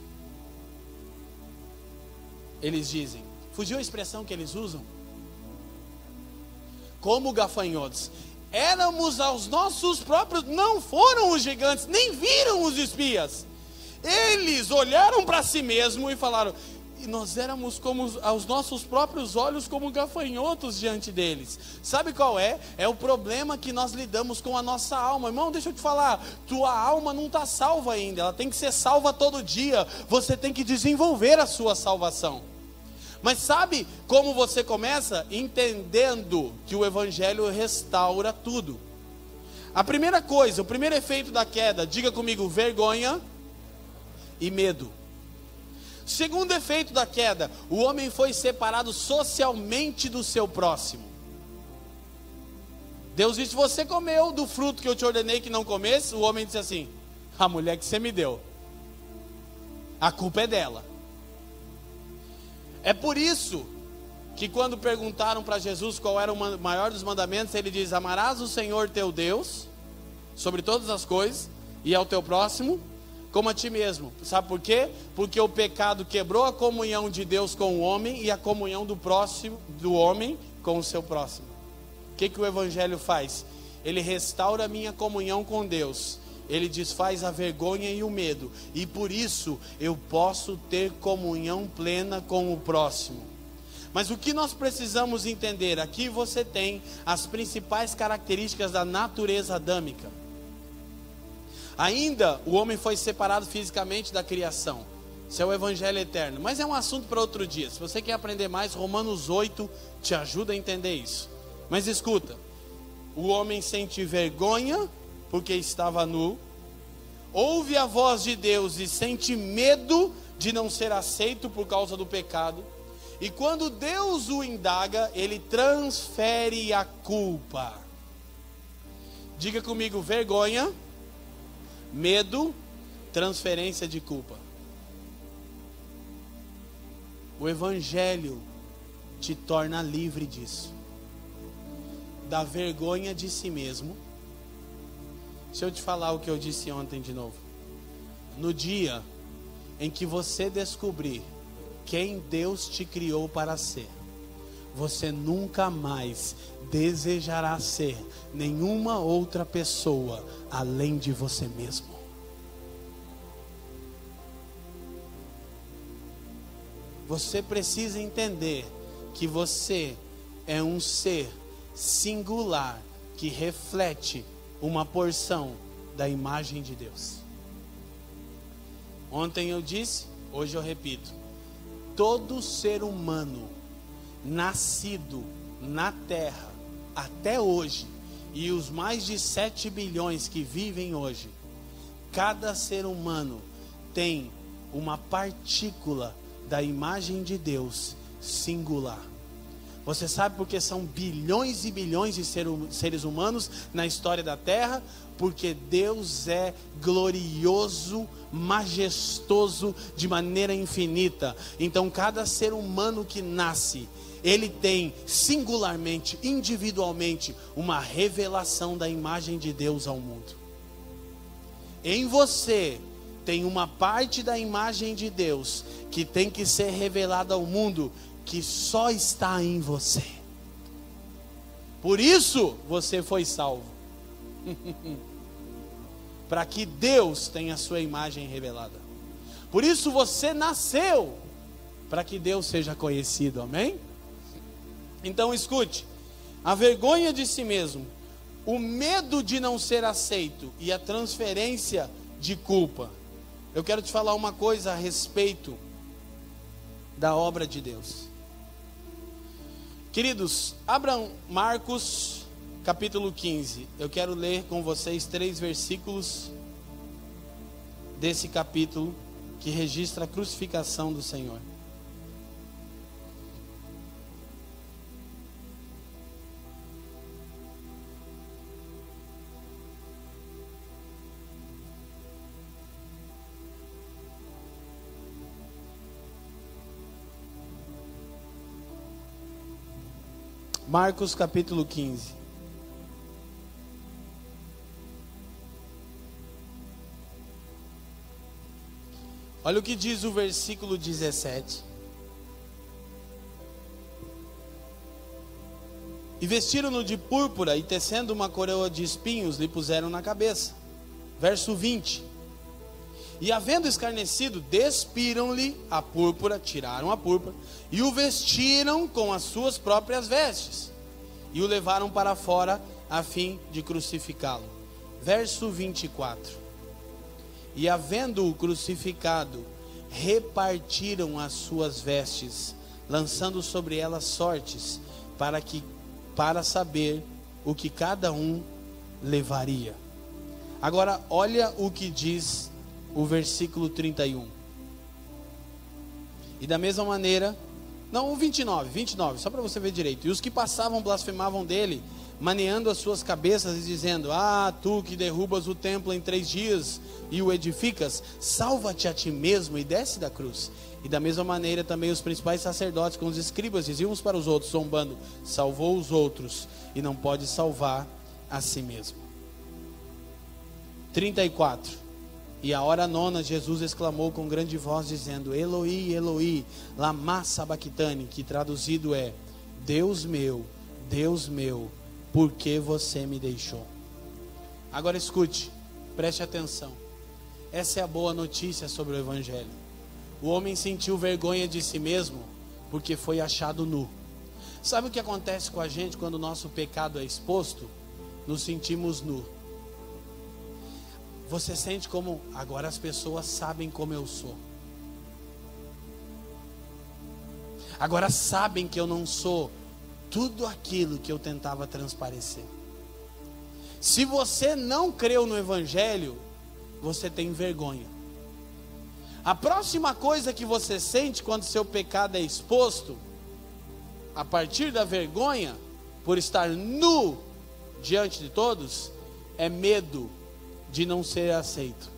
Eles dizem, fugiu a expressão que eles usam? Como gafanhotos. Éramos aos nossos próprios, não foram os gigantes, nem viram os espias. Eles olharam para si mesmos e falaram: e nós éramos como aos nossos próprios olhos, como gafanhotos diante deles. Sabe qual é? É o problema que nós lidamos com a nossa alma. Irmão, deixa eu te falar, tua alma não está salva ainda, ela tem que ser salva todo dia. Você tem que desenvolver a sua salvação. Mas sabe como você começa? Entendendo que o Evangelho restaura tudo. A primeira coisa, o primeiro efeito da queda, diga comigo: vergonha e medo. Segundo efeito da queda, o homem foi separado socialmente do seu próximo. Deus disse: você comeu do fruto que eu te ordenei que não comesse. O homem disse assim: a mulher que você me deu, a culpa é dela. É por isso que quando perguntaram para Jesus qual era o maior dos mandamentos, ele diz: amarás o Senhor teu Deus sobre todas as coisas e ao teu próximo como a ti mesmo. Sabe por quê? Porque o pecado quebrou a comunhão de Deus com o homem e a comunhão do próximo, do homem com o seu próximo. O que o Evangelho faz? Ele restaura a minha comunhão com Deus. Ele desfaz a vergonha e o medo. E por isso eu posso ter comunhão plena com o próximo. Mas o que nós precisamos entender? Aqui você tem as principais características da natureza adâmica. Ainda o homem foi separado fisicamente da criação. Isso é o Evangelho eterno. Mas é um assunto para outro dia. Se você quer aprender mais, Romanos 8 te ajuda a entender isso. Mas escuta. O homem sente vergonha porque estava nu, ouve a voz de Deus e sente medo de não ser aceito por causa do pecado. E quando Deus o indaga, ele transfere a culpa. Diga comigo: vergonha, medo, transferência de culpa. O Evangelho te torna livre disso, da vergonha de si mesmo. Deixa eu te falar o que eu disse ontem de novo. No dia em que você descobrir quem Deus te criou para ser, você nunca mais desejará ser nenhuma outra pessoa além de você mesmo. você precisa entender que você é um ser singular que reflete uma porção da imagem de Deus. Ontem eu disse, hoje eu repito: todo ser humano nascido na terra até hoje, e os mais de 7 bilhões que vivem hoje, cada ser humano tem uma partícula da imagem de Deus singular. Você sabe por que são bilhões e bilhões de seres humanos na história da terra? Porque Deus é glorioso, majestoso de maneira infinita. Então cada ser humano que nasce, ele tem singularmente, individualmente, uma revelação da imagem de Deus ao mundo. Em você tem uma parte da imagem de Deus que tem que ser revelada ao mundo, que só está em você. Por isso você foi salvo. Para que Deus tenha a sua imagem revelada. Por isso você nasceu, para que Deus seja conhecido, amém? Então escute: a vergonha de si mesmo, o medo de não ser aceito e a transferência de culpa. Eu quero te falar uma coisa a respeito da obra de Deus. Queridos, abram Marcos capítulo 15. Eu quero ler com vocês 3 versículos desse capítulo que registra a crucificação do Senhor. Marcos capítulo 15. Olha o que diz o versículo 17. E vestiram-no de púrpura, e tecendo uma coroa de espinhos, lhe puseram na cabeça. Verso 20. E havendo escarnecido, despiram-lhe a púrpura, tiraram a púrpura, e o vestiram com as suas próprias vestes, e o levaram para fora, a fim de crucificá-lo. Verso 24. E havendo-o crucificado, repartiram as suas vestes, lançando sobre elas sortes, para saber o que cada um levaria. Agora olha o que diz o versículo 31. E da mesma maneira, não, o 29, só para você ver direito. E os que passavam blasfemavam dele, maneando as suas cabeças e dizendo: ah, tu que derrubas o templo em 3 dias e o edificas, salva-te a ti mesmo e desce da cruz. E da mesma maneira também os principais sacerdotes com os escribas diziam uns para os outros, zombando: salvou os outros e não pode salvar a si mesmo. 34. E a hora 9 Jesus exclamou com grande voz dizendo: Eloi, Eloi, lama sabachthani, que traduzido é: Deus meu, por que você me deixou? Agora escute, preste atenção. Essa é a boa notícia sobre o Evangelho. O homem sentiu vergonha de si mesmo porque foi achado nu. Sabe o que acontece com a gente quando o nosso pecado é exposto? Nos sentimos nu. Você sente como: agora as pessoas sabem como eu sou. Agora sabem que eu não sou tudo aquilo que eu tentava transparecer. Se você não creu no Evangelho, você tem vergonha. A próxima coisa que você sente quando seu pecado é exposto, a partir da vergonha, por estar nu diante de todos, é medo de não ser aceito.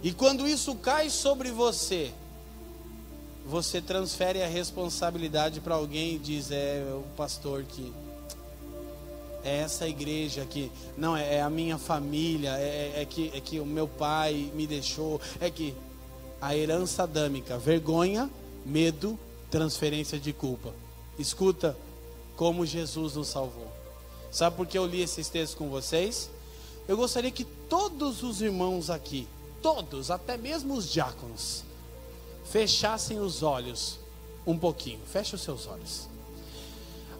E quando isso cai sobre você, você transfere a responsabilidade para alguém e diz: é o pastor que... é essa igreja que... não, é a minha família, é que o meu pai me deixou, é que... a herança adâmica: vergonha, medo, transferência de culpa. Escuta como Jesus nos salvou. Sabe por que eu li esses textos com vocês? Eu gostaria que todos os irmãos aqui, todos, até mesmo os diáconos, fechassem os olhos um pouquinho. Feche os seus olhos.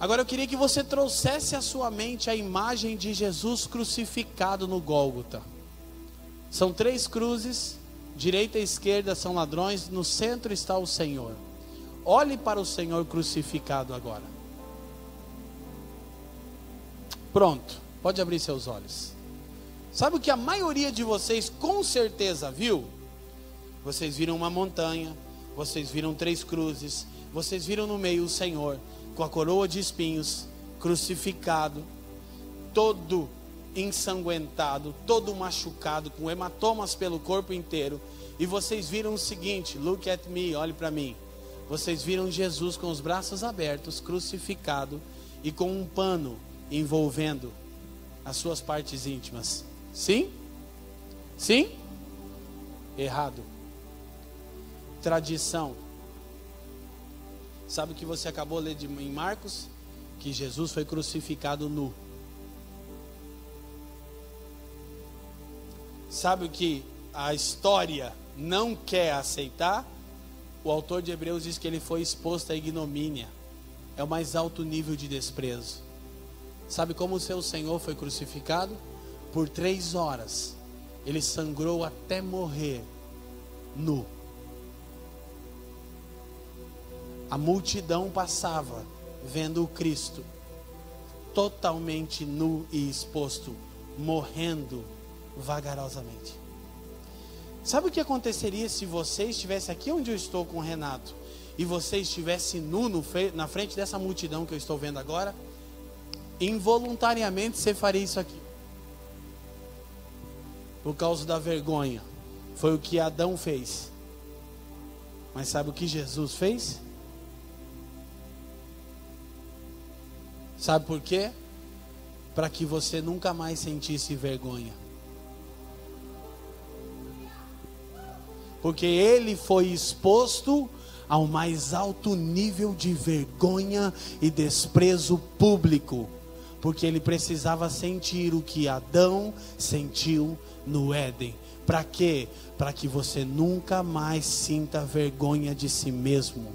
Agora eu queria que você trouxesse à sua mente a imagem de Jesus crucificado no Gólgota. São 3 cruzes, direita e esquerda são ladrões, no centro está o Senhor. Olhe para o Senhor crucificado agora. Pronto, pode abrir seus olhos. Sabe o que a maioria de vocês com certeza viu? Vocês viram uma montanha, vocês viram 3 cruzes, vocês viram no meio o Senhor com a coroa de espinhos, crucificado, todo ensanguentado, todo machucado, com hematomas pelo corpo inteiro. E vocês viram o seguinte: look at me, olhe para mim. Vocês viram Jesus com os braços abertos, crucificado e com um pano envolvendo as suas partes íntimas. Sim? Sim? Errado. Tradição. Sabe o que você acabou de ler em Marcos? Que Jesus foi crucificado nu. Sabe o que a história não quer aceitar? O autor de Hebreus diz que ele foi exposto à ignomínia. É o mais alto nível de desprezo. Sabe como o seu Senhor foi crucificado? Por 3 horas. Ele sangrou até morrer nu. A multidão passava vendo o Cristo totalmente nu e exposto, morrendo vagarosamente. Sabe o que aconteceria se você estivesse aqui onde eu estou com o Renato e você estivesse nu na frente dessa multidão que eu estou vendo agora? Involuntariamente você faria isso aqui, por causa da vergonha. Foi o que Adão fez. Mas sabe o que Jesus fez? Sabe por quê? Para que você nunca mais sentisse vergonha. Porque ele foi exposto ao mais alto nível de vergonha e desprezo público. Porque ele precisava sentir o que Adão sentiu no Éden. Para quê? Para que você nunca mais sinta vergonha de si mesmo.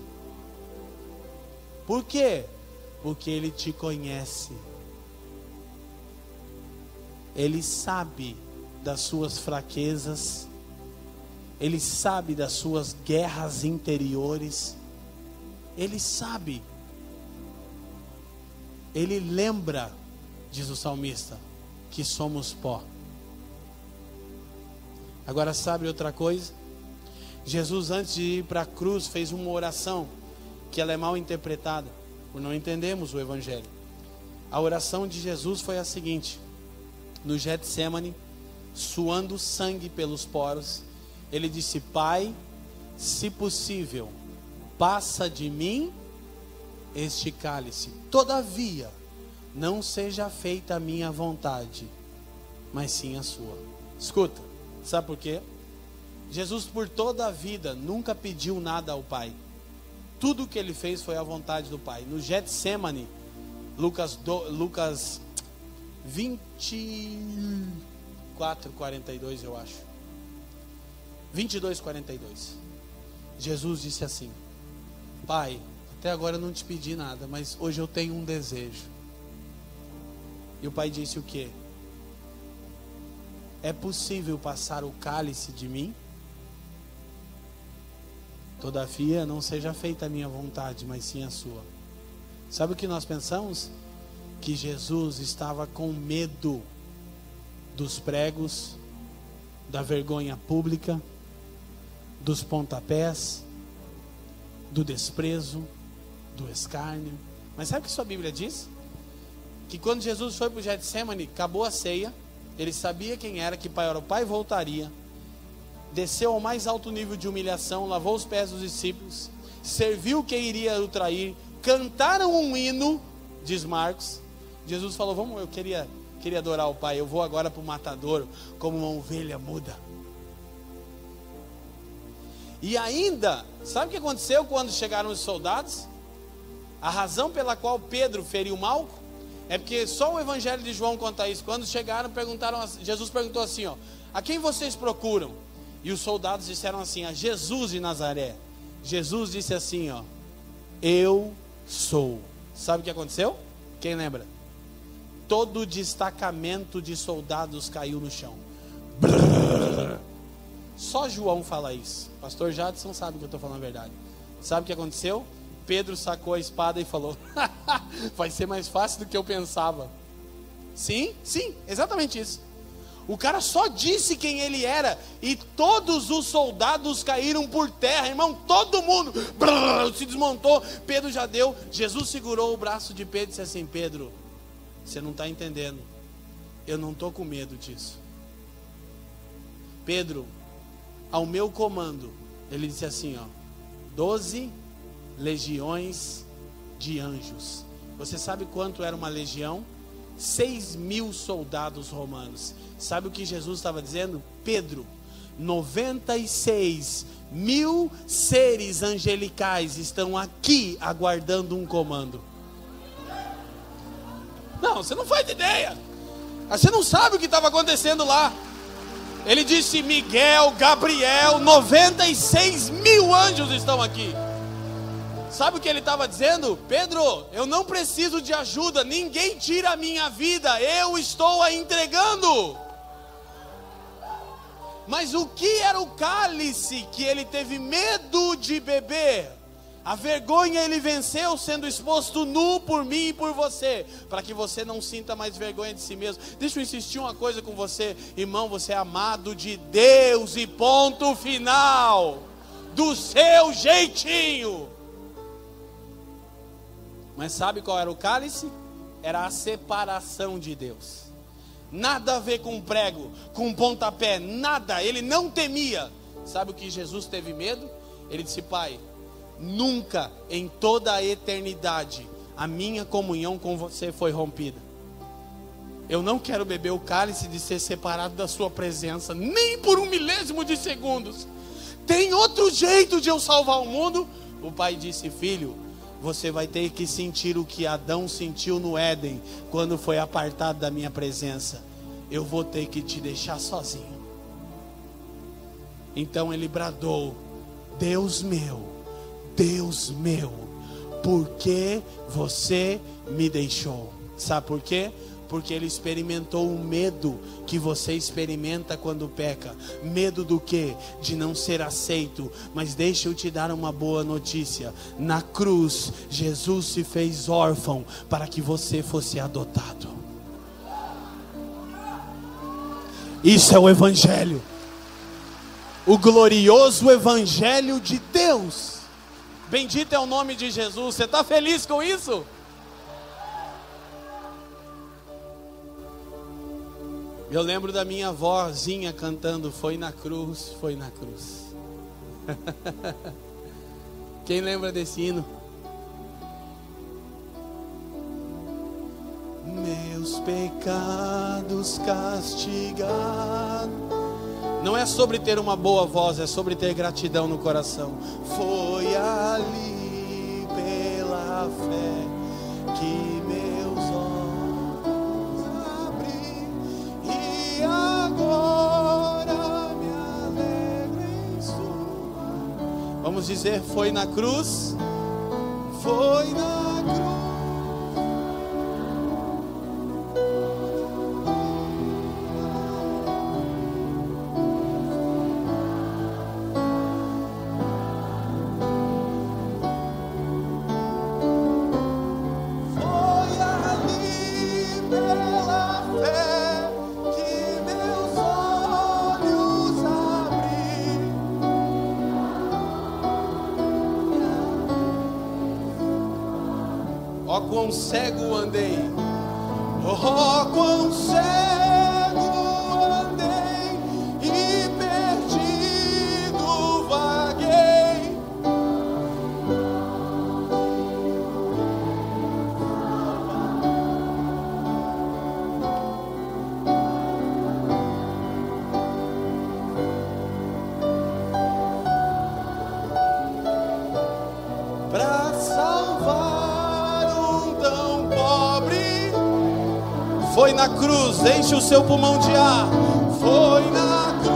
Por quê? Porque ele te conhece. Ele sabe das suas fraquezas. Ele sabe das suas guerras interiores. Ele sabe. Ele lembra, diz o salmista, que somos pó. Agora sabe outra coisa? Jesus, antes de ir para a cruz, fez uma oração que ela é mal interpretada, por não entendermos o Evangelho. A oração de Jesus foi a seguinte: no Getsemane, suando sangue pelos poros, ele disse: Pai, se possível, passa de mim este cálice. Todavia, não seja feita a minha vontade, mas sim a sua. Escuta, sabe por quê? Jesus por toda a vida nunca pediu nada ao Pai. Tudo que ele fez foi a vontade do Pai. No Getsemane, Lucas 24:42, eu acho. 22:42. Jesus disse assim: Pai, até agora eu não te pedi nada, mas hoje eu tenho um desejo. E o Pai disse o quê? É possível passar o cálice de mim? Todavia, não seja feita a minha vontade, mas sim a sua. Sabe o que nós pensamos? Que Jesus estava com medo dos pregos, da vergonha pública, dos pontapés, do desprezo, do escárnio. Mas sabe o que sua Bíblia diz? Que quando Jesus foi para o Getsemane, acabou a ceia, ele sabia quem era, que para o Pai voltaria, desceu ao mais alto nível de humilhação, lavou os pés dos discípulos, serviu quem iria o trair, cantaram um hino, diz Marcos. Jesus falou: vamos, eu queria adorar o Pai, eu vou agora para o matadouro, como uma ovelha muda. E ainda, sabe o que aconteceu quando chegaram os soldados? A razão pela qual Pedro feriu Malco é porque só o Evangelho de João conta isso. Quando chegaram, Jesus perguntou assim: a quem vocês procuram? E os soldados disseram assim: a Jesus de Nazaré. Jesus disse assim, ó: eu sou. Sabe o que aconteceu? Quem lembra? Todo o destacamento de soldados caiu no chão. Brrr. Só João fala isso. Pastor Jadson sabe que eu estou falando a verdade. Sabe o que aconteceu? Pedro sacou a espada e falou: vai ser mais fácil do que eu pensava. Sim, exatamente isso. O cara só disse quem ele era e todos os soldados caíram por terra, irmão, todo mundo se desmontou. Pedro já deu. Jesus segurou o braço de Pedro e disse assim: Pedro, você não está entendendo, eu não estou com medo disso. Pedro, ao meu comando, ele disse assim, ó: 12 legiões de anjos. Você sabe quanto era uma legião? 6.000 soldados romanos. Sabe o que Jesus estava dizendo? Pedro, 96.000 seres angelicais estão aqui aguardando um comando. Não, você não faz ideia. Você não sabe o que estava acontecendo lá. Ele disse: Miguel, Gabriel, 96.000 anjos estão aqui. Sabe o que ele estava dizendo? Pedro, eu não preciso de ajuda, ninguém tira a minha vida, eu estou a entregando. Mas o que era o cálice que ele teve medo de beber? A vergonha ele venceu sendo exposto nu por mim e por você, para que você não sinta mais vergonha de si mesmo. Deixa eu insistir uma coisa com você, irmão, você é amado de Deus e ponto final, do seu jeitinho. Mas sabe qual era o cálice? Era a separação de Deus. Nada a ver com prego, com pontapé, nada. Ele não temia. Sabe o que Jesus teve medo? Ele disse: Pai, nunca em toda a eternidade a minha comunhão com você foi rompida. Eu não quero beber o cálice de ser separado da sua presença, nem por um milésimo de segundos. Tem outro jeito de eu salvar o mundo? O pai disse: filho, você vai ter que sentir o que Adão sentiu no Éden, quando foi apartado da minha presença. Eu vou ter que te deixar sozinho. Então ele bradou: Deus meu, por que você me deixou? Sabe por quê? Porque ele experimentou o medo que você experimenta quando peca. Medo do quê? De não ser aceito. Mas deixa eu te dar uma boa notícia. Na cruz, Jesus se fez órfão para que você fosse adotado. Isso é o Evangelho. O glorioso Evangelho de Deus. Bendito é o nome de Jesus. Você está feliz com isso? Eu lembro da minha avózinha cantando: foi na cruz, foi na cruz. Quem lembra desse hino? Meus pecados castigados. Não é sobre ter uma boa voz, é sobre ter gratidão no coração. Foi ali pela fé que meus olhos abri, e agora me alegro em sua. Vamos dizer: foi na cruz, foi na cruz. Ó quão cego andei, ó quão cego andei e perdido vaguei. Pra salvar foi na cruz, enche o seu pulmão de ar. Foi na cruz.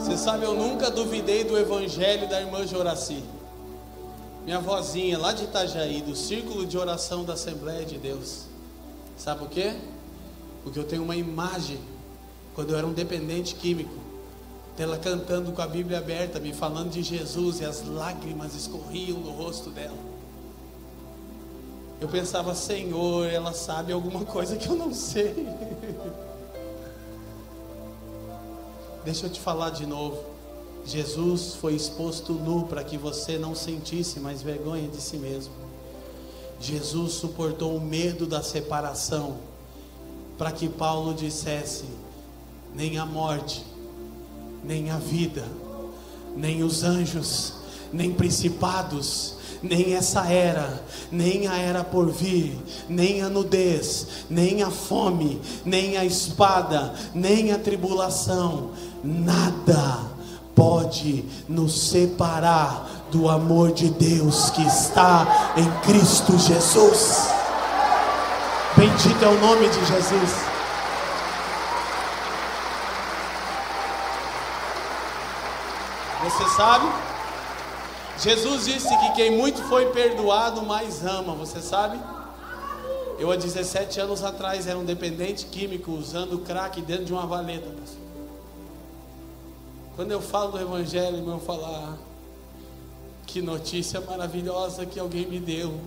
Você sabe, eu nunca duvidei do evangelho da irmã Joraci, minha vozinha lá de Itajaí, do círculo de oração da Assembleia de Deus. Sabe por quê? Porque eu tenho uma imagem, quando eu era um dependente químico, dela cantando com a Bíblia aberta, me falando de Jesus, e as lágrimas escorriam no rosto dela. Eu pensava, Senhor, ela sabe alguma coisa que eu não sei. Deixa eu te falar de novo. Jesus foi exposto nu para que você não sentisse mais vergonha de si mesmo. Jesus suportou o medo da separação para que Paulo dissesse: nem a morte, nem a vida, nem os anjos, nem principados, nem essa era, nem a era por vir, nem a nudez, nem a fome, nem a espada, nem a tribulação, nada pode nos separar do amor de Deus que está em Cristo Jesus. Bendito é o nome de Jesus. Você sabe? Jesus disse que quem muito foi perdoado, mais ama. Você sabe? Eu há 17 anos atrás era um dependente químico usando crack dentro de uma valeta. Quando eu falo do evangelho, irmão, falar que notícia maravilhosa que alguém me deu.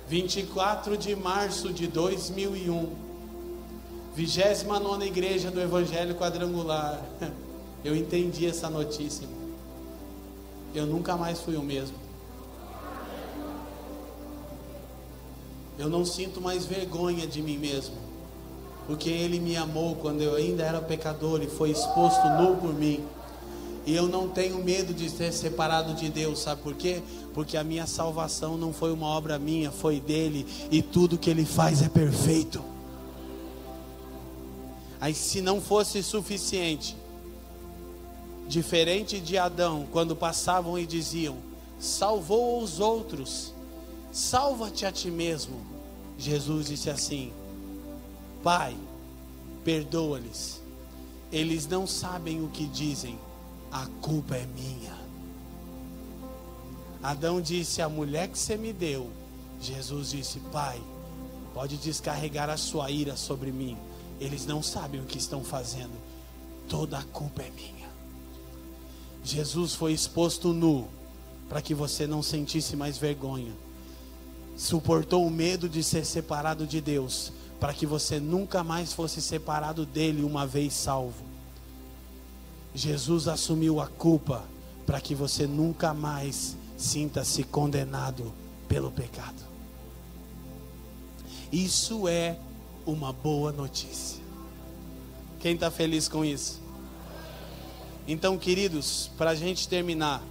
24 de março de 2001, 29ª igreja do Evangelho Quadrangular. Eu entendi essa notícia. Eu nunca mais fui o mesmo. Eu não sinto mais vergonha de mim mesmo, porque Ele me amou quando eu ainda era pecador e foi exposto nu por mim. E eu não tenho medo de ser separado de Deus, sabe por quê? Porque a minha salvação não foi uma obra minha, foi dele, e tudo que Ele faz é perfeito. Aí, se não fosse suficiente, diferente de Adão, quando passavam e diziam: salvou os outros, salva-te a ti mesmo. Jesus disse assim: Pai, perdoa-lhes, eles não sabem o que dizem, a culpa é minha. Adão disse: a mulher que você me deu. Jesus disse: Pai, pode descarregar a sua ira sobre mim, eles não sabem o que estão fazendo, toda a culpa é minha. Jesus foi exposto nu para que você não sentisse mais vergonha. Suportou o medo de ser separado de Deus para que você nunca mais fosse separado dele uma vez salvo. Jesus assumiu a culpa para que você nunca mais sinta-se condenado pelo pecado. Isso é uma boa notícia. Quem está feliz com isso? Então, queridos, para a gente terminar,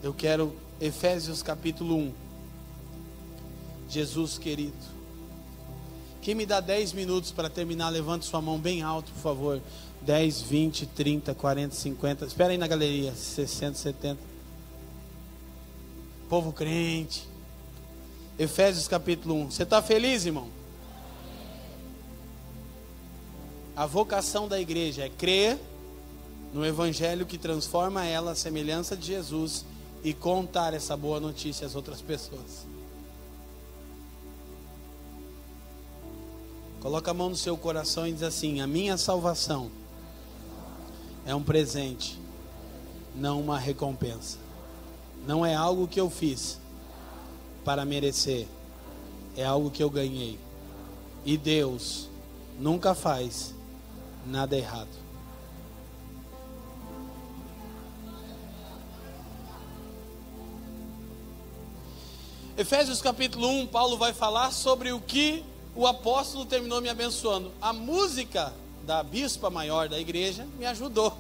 eu quero Efésios capítulo 1. Jesus querido, quem me dá 10 minutos para terminar, levante sua mão bem alto, por favor. 10, 20, 30, 40, 50. Espera aí na galeria. 60, 70. Povo crente. Efésios capítulo 1. Você está feliz, irmão? A vocação da igreja é crer no evangelho que transforma ela à semelhança de Jesus e contar essa boa notícia às outras pessoas. Coloca a mão no seu coração e diz assim: a minha salvação é um presente, não uma recompensa. Não é algo que eu fiz para merecer, é algo que eu ganhei. E Deus nunca faz nada errado. Efésios capítulo 1, Paulo vai falar sobre o que o apóstolo terminou me abençoando. A música da bispa maior da igreja me ajudou,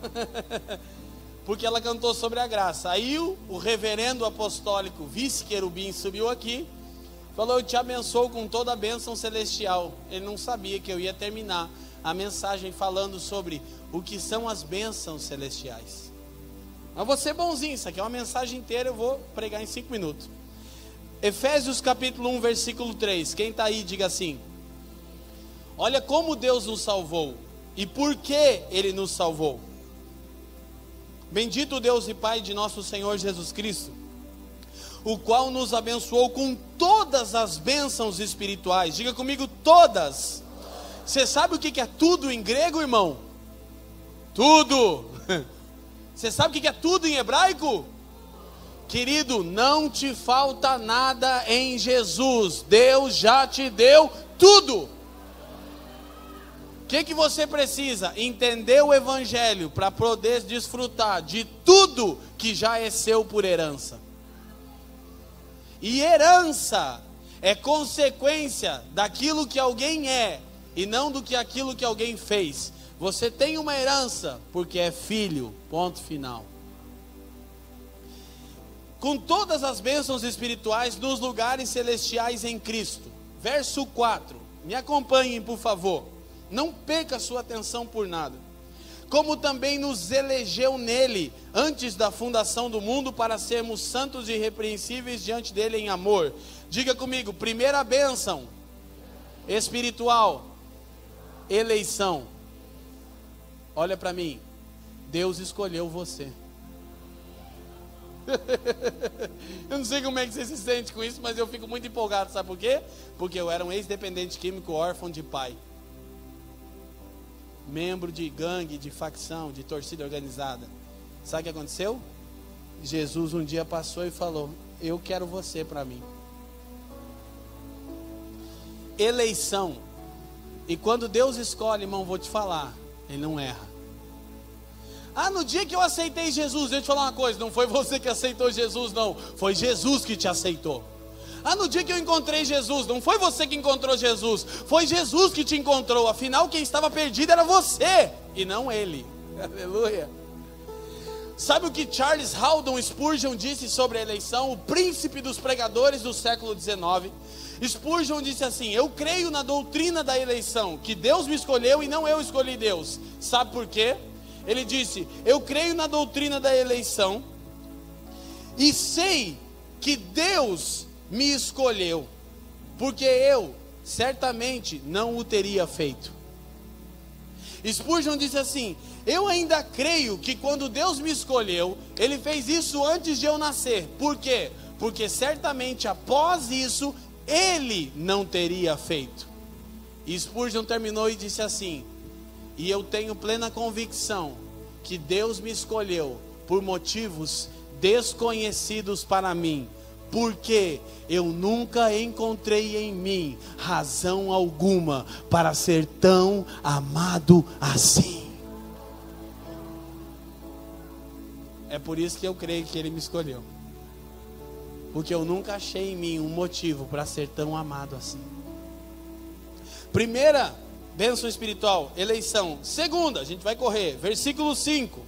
porque ela cantou sobre a graça. Aí o reverendo apostólico vice-querubim subiu aqui, falou: eu te abençoo com toda a bênção celestial. Ele não sabia que eu ia terminar a mensagem falando sobre o que são as bênçãos celestiais. Mas vou ser bonzinho, isso aqui é uma mensagem inteira, eu vou pregar em 5 minutos. Efésios capítulo 1, versículo 3. Quem está aí, diga assim: olha como Deus nos salvou e por que Ele nos salvou. Bendito Deus e Pai de nosso Senhor Jesus Cristo, o qual nos abençoou com todas as bênçãos espirituais. Diga comigo, todas. Você sabe o que é tudo em grego, irmão? Tudo. Você sabe o que é tudo em hebraico? Querido, não te falta nada em Jesus. Deus já te deu tudo. O que você precisa? Entender o Evangelho para poder desfrutar de tudo que já é seu por herança. E herança é consequência daquilo que alguém é e não do que aquilo que alguém fez. Você tem uma herança porque é filho, ponto final. Com todas as bênçãos espirituais nos lugares celestiais em Cristo. Verso 4, me acompanhem por favor. Não perca sua atenção por nada. Como também nos elegeu nele, antes da fundação do mundo, para sermos santos e irrepreensíveis diante dele em amor. Diga comigo, primeira bênção espiritual, eleição. Olha para mim, Deus escolheu você. Eu não sei como é que você se sente com isso, mas eu fico muito empolgado, sabe por quê? Porque eu era um ex-dependente químico, órfão de pai, membro de gangue, de facção, de torcida organizada. Sabe o que aconteceu? Jesus um dia passou e falou: eu quero você para mim. Eleição. E quando Deus escolhe, irmão, vou te falar, Ele não erra. Ah, no dia que eu aceitei Jesus, deixa eu te falar uma coisa, não foi você que aceitou Jesus, não, foi Jesus que te aceitou. Ah, no dia que eu encontrei Jesus, não foi você que encontrou Jesus, foi Jesus que te encontrou. Afinal, quem estava perdido era você e não ele. Aleluia. Sabe o que Charles Haddon Spurgeon disse sobre a eleição? O príncipe dos pregadores do século XIX. Spurgeon disse assim: eu creio na doutrina da eleição, que Deus me escolheu e não eu escolhi Deus. Sabe por quê? Ele disse: eu creio na doutrina da eleição e sei que Deus me escolheu, porque eu certamente não o teria feito. Spurgeon disse assim: eu ainda creio que quando Deus me escolheu, Ele fez isso antes de eu nascer. Por quê? Porque certamente após isso, Ele não teria feito. E Spurgeon terminou e disse assim: e eu tenho plena convicção que Deus me escolheu por motivos desconhecidos para mim, porque eu nunca encontrei em mim razão alguma para ser tão amado assim. É por isso que eu creio que Ele me escolheu, porque eu nunca achei em mim um motivo para ser tão amado assim. Primeira bênção espiritual, eleição. Segunda, a gente vai correr, versículo 5.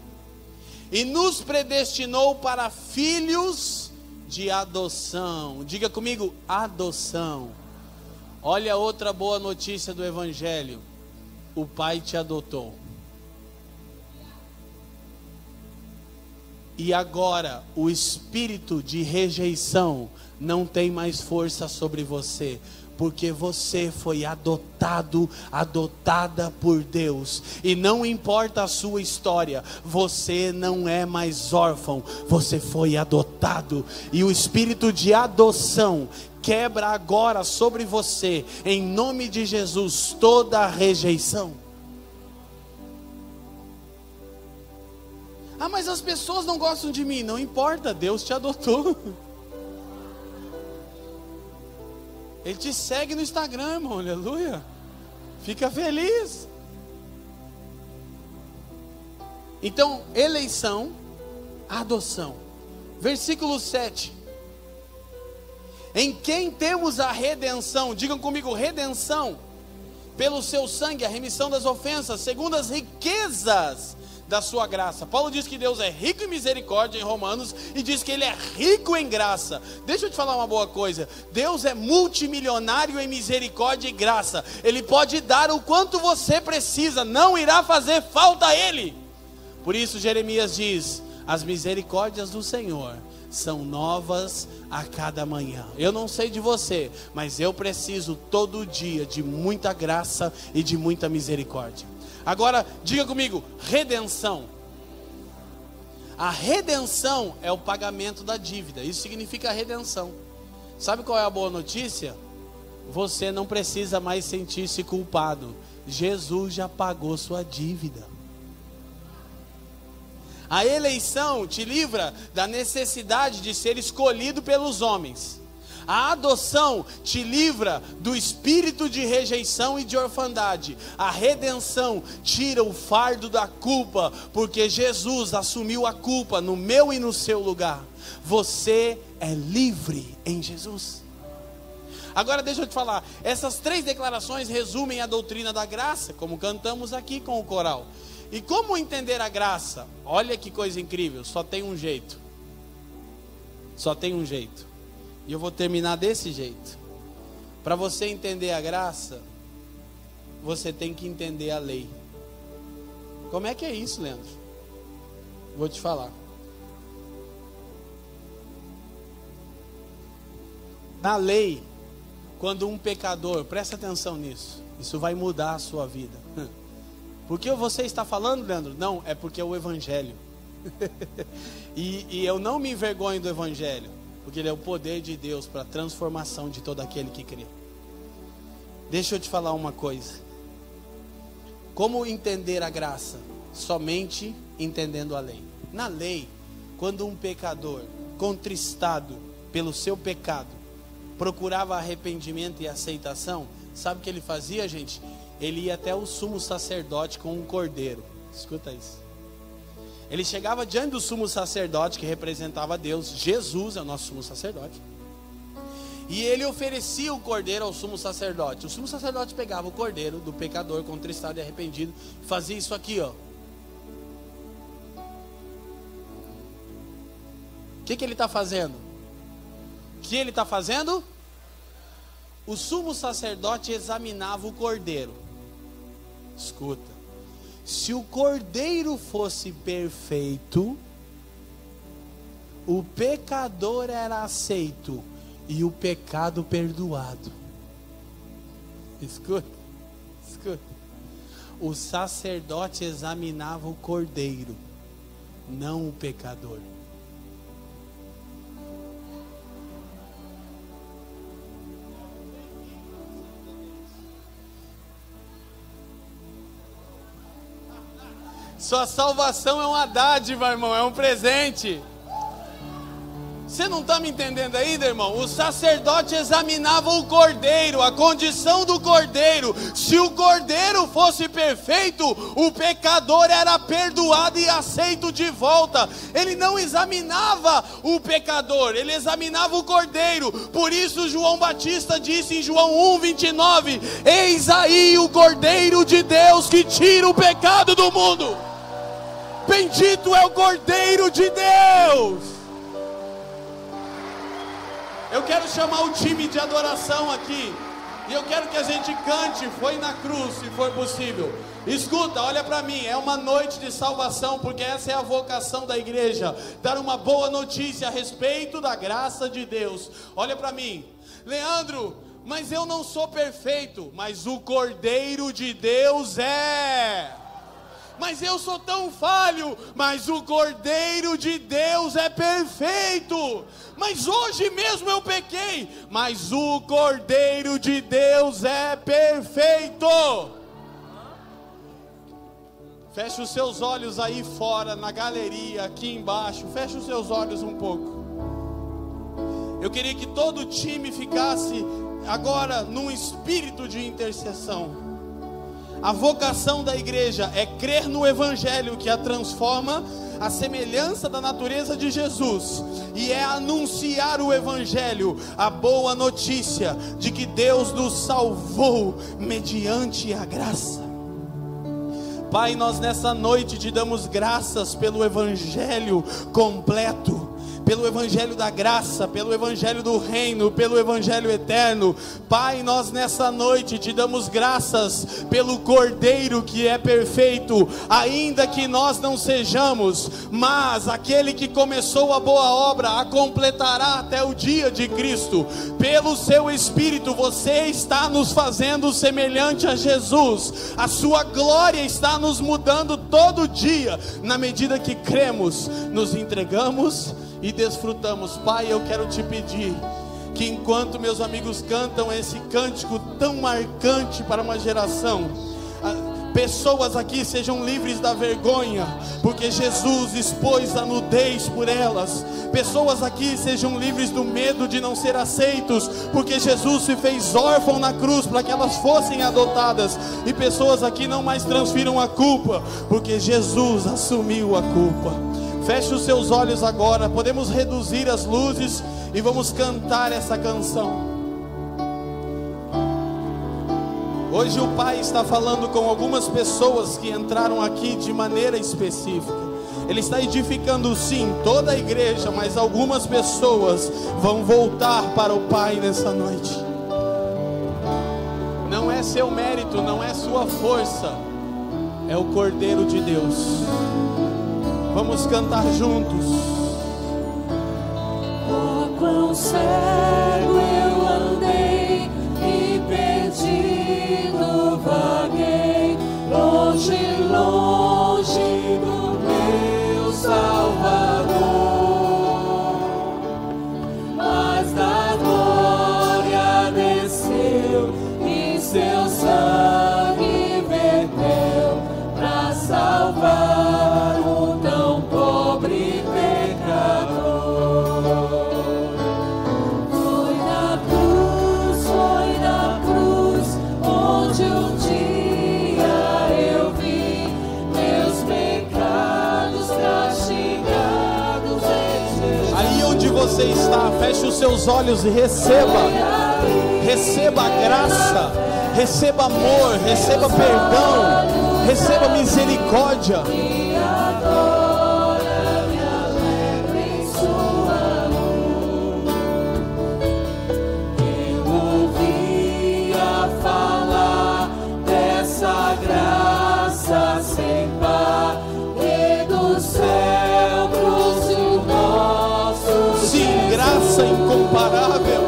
E nos predestinou para filhos de adoção. Diga comigo, adoção. Olha outra boa notícia do Evangelho: o Pai te adotou. E agora o espírito de rejeição não tem mais força sobre você, porque você foi adotado, adotada por Deus. E não importa a sua história, você não é mais órfão, você foi adotado. E o espírito de adoção quebra agora sobre você, em nome de Jesus, toda a rejeição. Ah, mas as pessoas não gostam de mim. Não importa, Deus te adotou. Ele te segue no Instagram, irmão, aleluia. Fica feliz. Então, eleição, adoção. Versículo 7. Em quem temos a redenção, digam comigo, redenção, pelo seu sangue, a remissão das ofensas, segundo as riquezas da sua graça. Paulo diz que Deus é rico em misericórdia em Romanos, e diz que Ele é rico em graça. Deixa eu te falar uma boa coisa: Deus é multimilionário em misericórdia e graça. Ele pode dar o quanto você precisa, não irá fazer falta a Ele. Por isso Jeremias diz: as misericórdias do Senhor são novas a cada manhã. Eu não sei de você, mas eu preciso todo dia de muita graça e de muita misericórdia. Agora, diga comigo, redenção. A redenção é o pagamento da dívida. Isso significa redenção. Sabe qual é a boa notícia? Você não precisa mais sentir-se culpado. Jesus já pagou sua dívida. A eleição te livra da necessidade de ser escolhido pelos homens. A adoção te livra do espírito de rejeição e de orfandade. A redenção tira o fardo da culpa, porque Jesus assumiu a culpa no meu e no seu lugar. Você é livre em Jesus. Agora deixa eu te falar, essas 3 declarações resumem a doutrina da graça, como cantamos aqui com o coral. E como entender a graça? Olha que coisa incrível, só tem um jeito. Só tem um jeito. E eu vou terminar desse jeito. Para você entender a graça, você tem que entender a lei. Como é que é isso, Leandro? Vou te falar. Na lei, quando um pecador, presta atenção nisso, isso vai mudar a sua vida. Por que você está falando, Leandro? Não, é porque é o Evangelho. e eu não me envergonho do Evangelho, porque ele é o poder de Deus para a transformação de todo aquele que crê. Deixa eu te falar uma coisa. Como entender a graça? Somente entendendo a lei. Na lei, quando um pecador, contristado pelo seu pecado, procurava arrependimento e aceitação, sabe o que ele fazia, gente? Ele ia até o sumo sacerdote com um cordeiro. Escuta isso. Ele chegava diante do sumo sacerdote, que representava Deus. Jesus é o nosso sumo sacerdote. E ele oferecia o cordeiro ao sumo sacerdote. O sumo sacerdote pegava o cordeiro do pecador contristado e arrependido, fazia isso aqui, ó. O que ele está fazendo? O que ele está fazendo? O sumo sacerdote examinava o cordeiro. Escuta. Se o cordeiro fosse perfeito, o pecador era aceito e o pecado perdoado. Escuta, escuta. O sacerdote examinava o cordeiro, não o pecador. Sua salvação é uma dádiva, irmão, é um presente. Você não está me entendendo ainda, irmão? O sacerdote examinava o cordeiro, a condição do cordeiro. Se o cordeiro fosse perfeito, o pecador era perdoado e aceito de volta. Ele não examinava o pecador, ele examinava o cordeiro. Por isso João Batista disse em João 1:29: eis aí o cordeiro de Deus que tira o pecado do mundo. Bendito é o cordeiro de Deus. Eu quero chamar o time de adoração aqui. E eu quero que a gente cante Foi na Cruz, se for possível. Escuta, olha para mim, é uma noite de salvação, porque essa é a vocação da igreja. Dar uma boa notícia a respeito da graça de Deus. Olha para mim. Leandro, mas eu não sou perfeito. Mas o Cordeiro de Deus é. Mas eu sou tão falho. Mas o Cordeiro de Deus é perfeito. Mas hoje mesmo eu pequei. Mas o Cordeiro de Deus é perfeito. Feche os seus olhos aí fora, na galeria, aqui embaixo. Feche os seus olhos um pouco. Eu queria que todo o time ficasse agora num espírito de intercessão. A vocação da igreja é crer no Evangelho que a transforma à semelhança da natureza de Jesus, e é anunciar o Evangelho, a boa notícia de que Deus nos salvou mediante a graça. Pai, nós nessa noite te damos graças pelo Evangelho completo, pelo evangelho da graça, pelo evangelho do reino, pelo evangelho eterno. Pai, nós nessa noite te damos graças pelo Cordeiro que é perfeito, ainda que nós não sejamos, mas aquele que começou a boa obra a completará até o dia de Cristo. Pelo seu Espírito você está nos fazendo semelhante a Jesus. A sua glória está nos mudando todo dia, na medida que cremos, nos entregamos e desfrutamos. Pai, eu quero te pedir que enquanto meus amigos cantam esse cântico tão marcante para uma geração, pessoas aqui sejam livres da vergonha, porque Jesus expôs a nudez por elas. Pessoas aqui sejam livres do medo de não ser aceitos, porque Jesus se fez órfão na cruz para que elas fossem adotadas. E pessoas aqui não mais transfiram a culpa, porque Jesus assumiu a culpa. Feche os seus olhos agora, podemos reduzir as luzes e vamos cantar essa canção. Hoje o Pai está falando com algumas pessoas que entraram aqui de maneira específica. Ele está edificando sim toda a igreja, mas algumas pessoas vão voltar para o Pai nessa noite. Não é seu mérito, não é sua força, é o Cordeiro de Deus. Vamos cantar juntos. Oh, quão cego eu andei e perdido vaguei, longe, longe do meu Salvador, mas da glória desceu e seu sangue verteu para salvar o tão pobre pecador. Foi na cruz onde um dia eu vi meus pecados castigados em Jesus. Aí onde você está, feche os seus olhos e receba a graça, receba amor, receba perdão, receba misericórdia. Incomparável,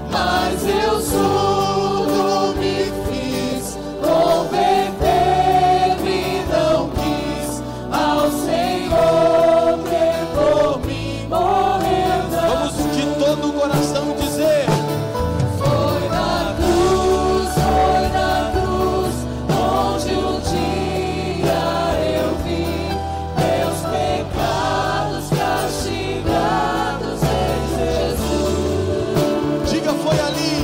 mas eu surdo me fiz, converter-me não quis, ao Senhor que por mim morreu. Vamos de todo o coração dizer: foi na cruz, onde um dia eu vi meus pecados castigados. Foi ali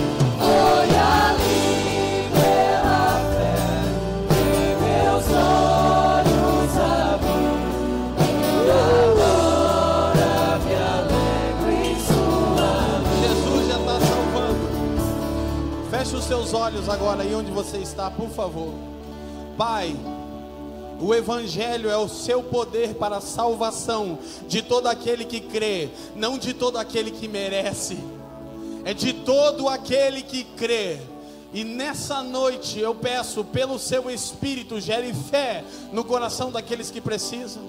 pela fé que meus olhos abri, e agora me alegro em sua luz. Jesus já está salvando. Feche os seus olhos agora aí onde você está, por favor. Pai, o Evangelho é o seu poder para a salvação de todo aquele que crê, não de todo aquele que merece. É de todo aquele que crê. E nessa noite eu peço, pelo seu Espírito, gere fé no coração daqueles que precisam.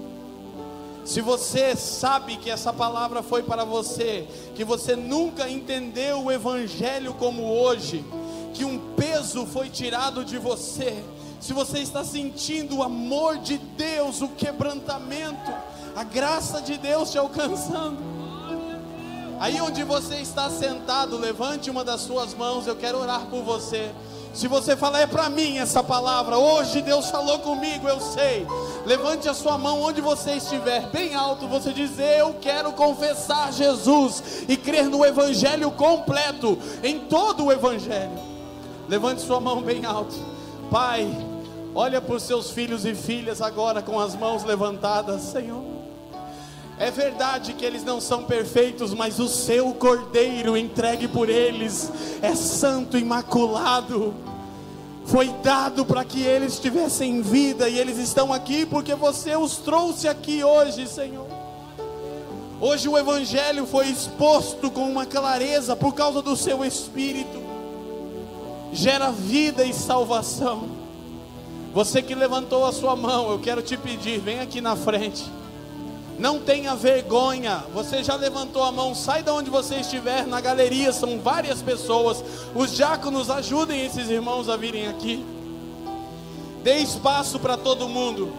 Se você sabe que essa palavra foi para você, que você nunca entendeu o Evangelho como hoje, que um peso foi tirado de você, se você está sentindo o amor de Deus, o quebrantamento, a graça de Deus te alcançando, aí onde você está sentado, levante uma das suas mãos, eu quero orar por você. Se você falar, é para mim essa palavra, hoje Deus falou comigo, eu sei. Levante a sua mão onde você estiver, bem alto, você diz: eu quero confessar Jesus e crer no Evangelho completo, em todo o Evangelho. Levante sua mão bem alto. Pai, olha para os seus filhos e filhas agora com as mãos levantadas, Senhor. É verdade que eles não são perfeitos, mas o seu Cordeiro entregue por eles é santo, imaculado. Foi dado para que eles tivessem vida, e eles estão aqui porque você os trouxe aqui hoje, Senhor. Hoje o Evangelho foi exposto com uma clareza por causa do seu Espírito. Gera vida e salvação. Você que levantou a sua mão, eu quero te pedir, vem aqui na frente. Não tenha vergonha. Você já levantou a mão, sai de onde você estiver. Na galeria são várias pessoas. Os diáconos, ajudem esses irmãos a virem aqui. Dê espaço para todo mundo.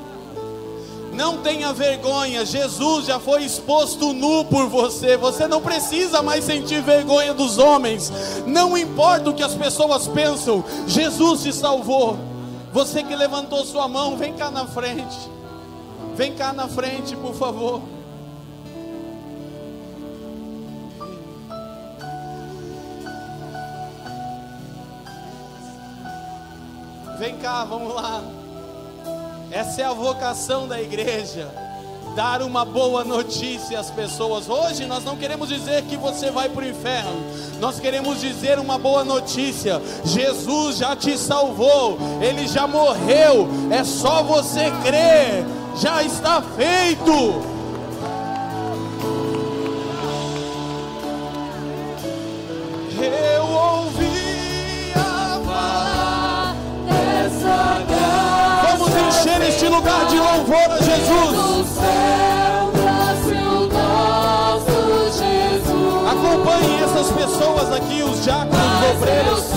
Não tenha vergonha. Jesus já foi exposto nu por você. Você não precisa mais sentir vergonha dos homens. Não importa o que as pessoas pensam, Jesus te salvou. Você que levantou sua mão, vem cá na frente. Vem cá na frente, por favor. Vem cá, vamos lá. Essa é a vocação da igreja. Dar uma boa notícia às pessoas. Hoje nós não queremos dizer que você vai para o inferno. Nós queremos dizer uma boa notícia. Jesus já te salvou. Ele já morreu. É só você crer. Já está feito. Eu ouvi a falar dessa graça. Vamos encher este lugar de louvor a Jesus. Acompanhem essas pessoas aqui, os diáconos, os obreiros.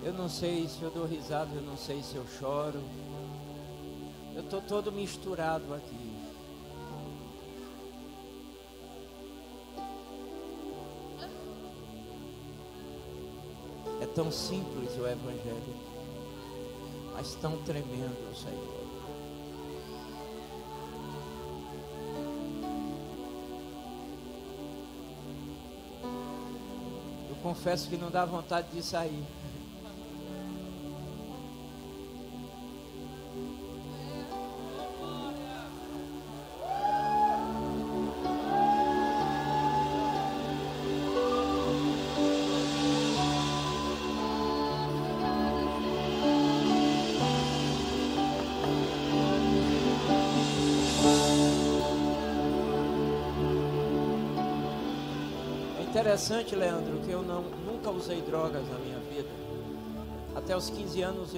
Eu não sei se eu dou risada, eu não sei se eu choro. Eu estou todo misturado aqui. É tão simples o Evangelho, mas tão tremendo, Senhor. Eu confesso que não dá vontade de sair. Interessante, Leandro, que eu nunca usei drogas na minha vida. Até os 15 anos,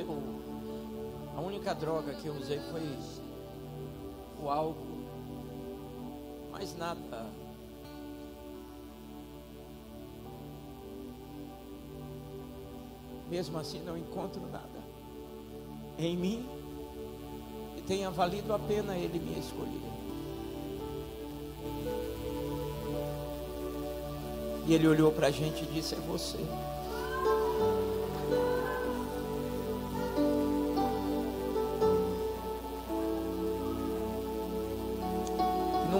a única droga que eu usei foi o álcool. Mais nada. Mesmo assim, não encontro nada em mim que tenha valido a pena Ele me escolher. E Ele olhou para a gente e disse: é você.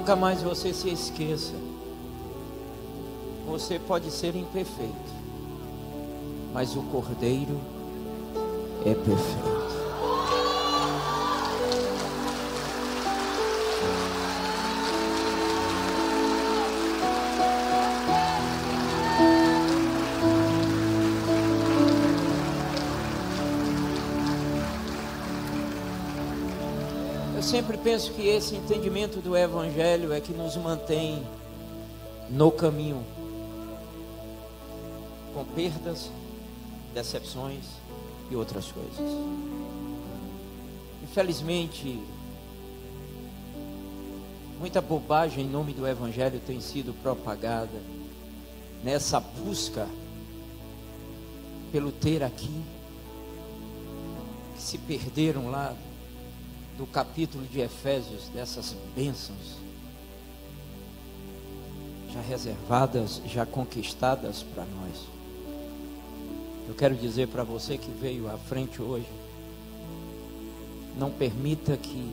nunca mais você se esqueça. Você pode ser imperfeito, mas o Cordeiro é perfeito. Eu sempre penso que esse entendimento do Evangelho é que nos mantém no caminho, com perdas, decepções e outras coisas. Infelizmente, muita bobagem em nome do Evangelho tem sido propagada nessa busca pelo ter aqui, que se perderam lá do capítulo de Efésios, dessas bênçãos já reservadas, já conquistadas para nós. Eu quero dizer para você que veio à frente hoje, não permita que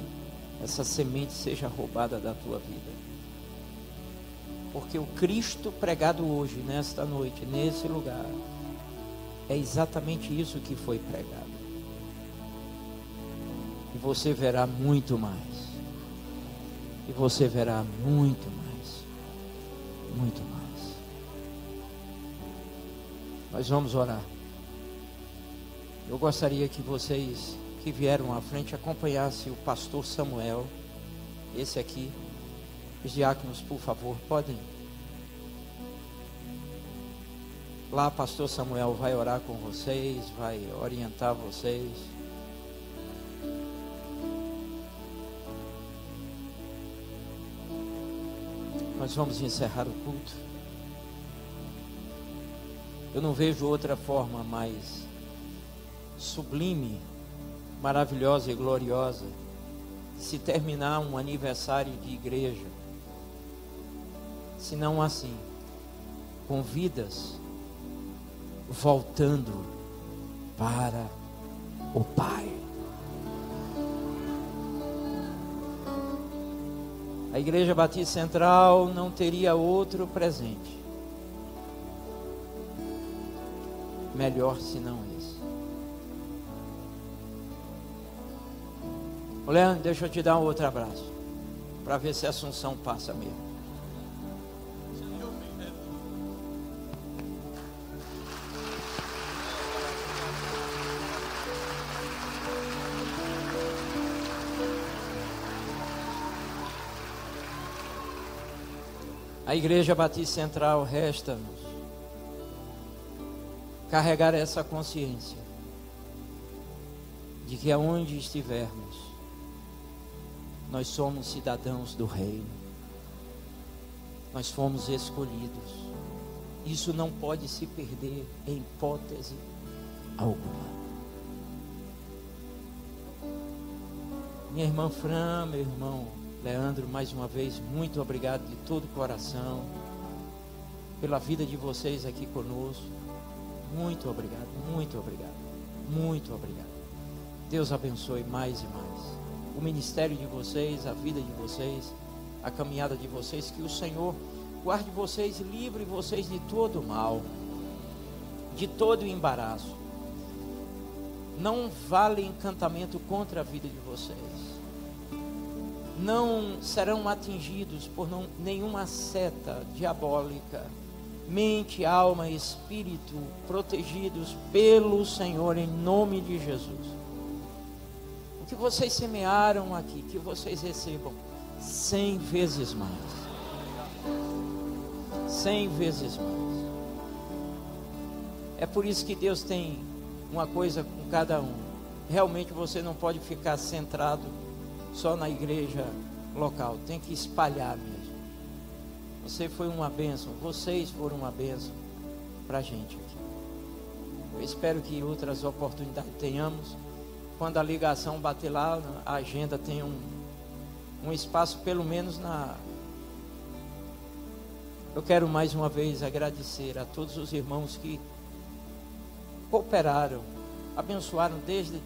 essa semente seja roubada da tua vida, porque o Cristo pregado hoje, nesta noite, nesse lugar, é exatamente isso que foi pregado. E você verá muito mais. E você verá muito mais. Muito mais. Nós vamos orar. Eu gostaria que vocês que vieram à frente acompanhassem o pastor Samuel. Esse aqui. Os diáconos, por favor, podem. Lá, pastor Samuel vai orar com vocês, vai orientar vocês. Nós vamos encerrar o culto. Eu não vejo outra forma mais sublime, maravilhosa e gloriosa de se terminar um aniversário de igreja, senão assim, com vidas voltando para o Pai. A Igreja Batista Central não teria outro presente melhor senão esse. Ô Leandro, deixa eu te dar um outro abraço, para ver se a Assunção passa mesmo. A Igreja Batista Central resta-nos carregar essa consciência de que aonde estivermos, nós somos cidadãos do reino. Nós fomos escolhidos. Isso não pode se perder em hipótese alguma. Minha irmã Fran, meu irmão Leandro, mais uma vez, muito obrigado de todo o coração pela vida de vocês aqui conosco. Muito obrigado, muito obrigado, muito obrigado. Deus abençoe mais e mais o ministério de vocês, a vida de vocês, a caminhada de vocês. Que o Senhor guarde vocês e livre vocês de todo mal, de todo embaraço. Não vale encantamento contra a vida de vocês. Não serão atingidos por nenhuma seta diabólica. Mente, alma e espírito protegidos pelo Senhor em nome de Jesus. O que vocês semearam aqui, que vocês recebam 100 vezes mais. 100 vezes mais. É por isso que Deus tem uma coisa com cada um. Realmente você não pode ficar centrado só na igreja local, tem que espalhar mesmo. Você foi uma bênção, vocês foram uma bênção para a gente aqui. Eu espero que outras oportunidades tenhamos. Quando a ligação bater lá, a agenda tem um espaço pelo menos na... Eu quero mais uma vez agradecer a todos os irmãos que cooperaram, abençoaram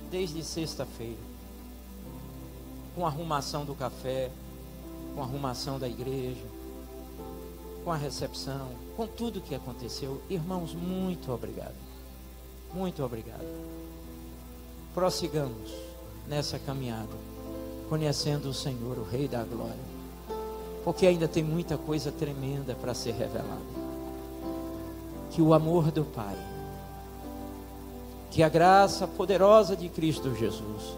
desde sexta-feira, com a arrumação do café, com a arrumação da igreja, com a recepção, com tudo que aconteceu. Irmãos, muito obrigado. Muito obrigado. Prossigamos nessa caminhada, conhecendo o Senhor, o Rei da Glória, porque ainda tem muita coisa tremenda para ser revelada. Que o amor do Pai, que a graça poderosa de Cristo Jesus,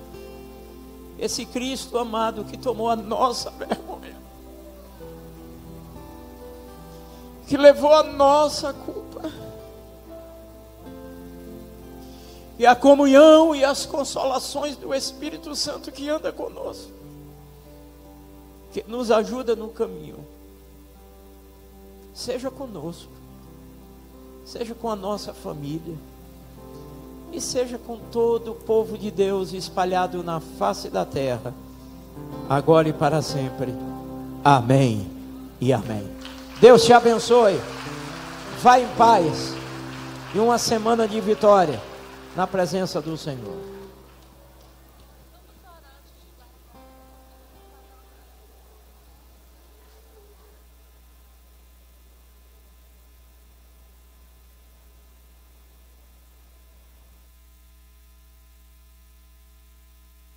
esse Cristo amado que tomou a nossa vergonha, que levou a nossa culpa, e a comunhão e as consolações do Espírito Santo que anda conosco, que nos ajuda no caminho, seja conosco, seja com a nossa família, e seja com todo o povo de Deus espalhado na face da terra, agora e para sempre. Amém e amém. Deus te abençoe. Vá em paz e uma semana de vitória na presença do Senhor.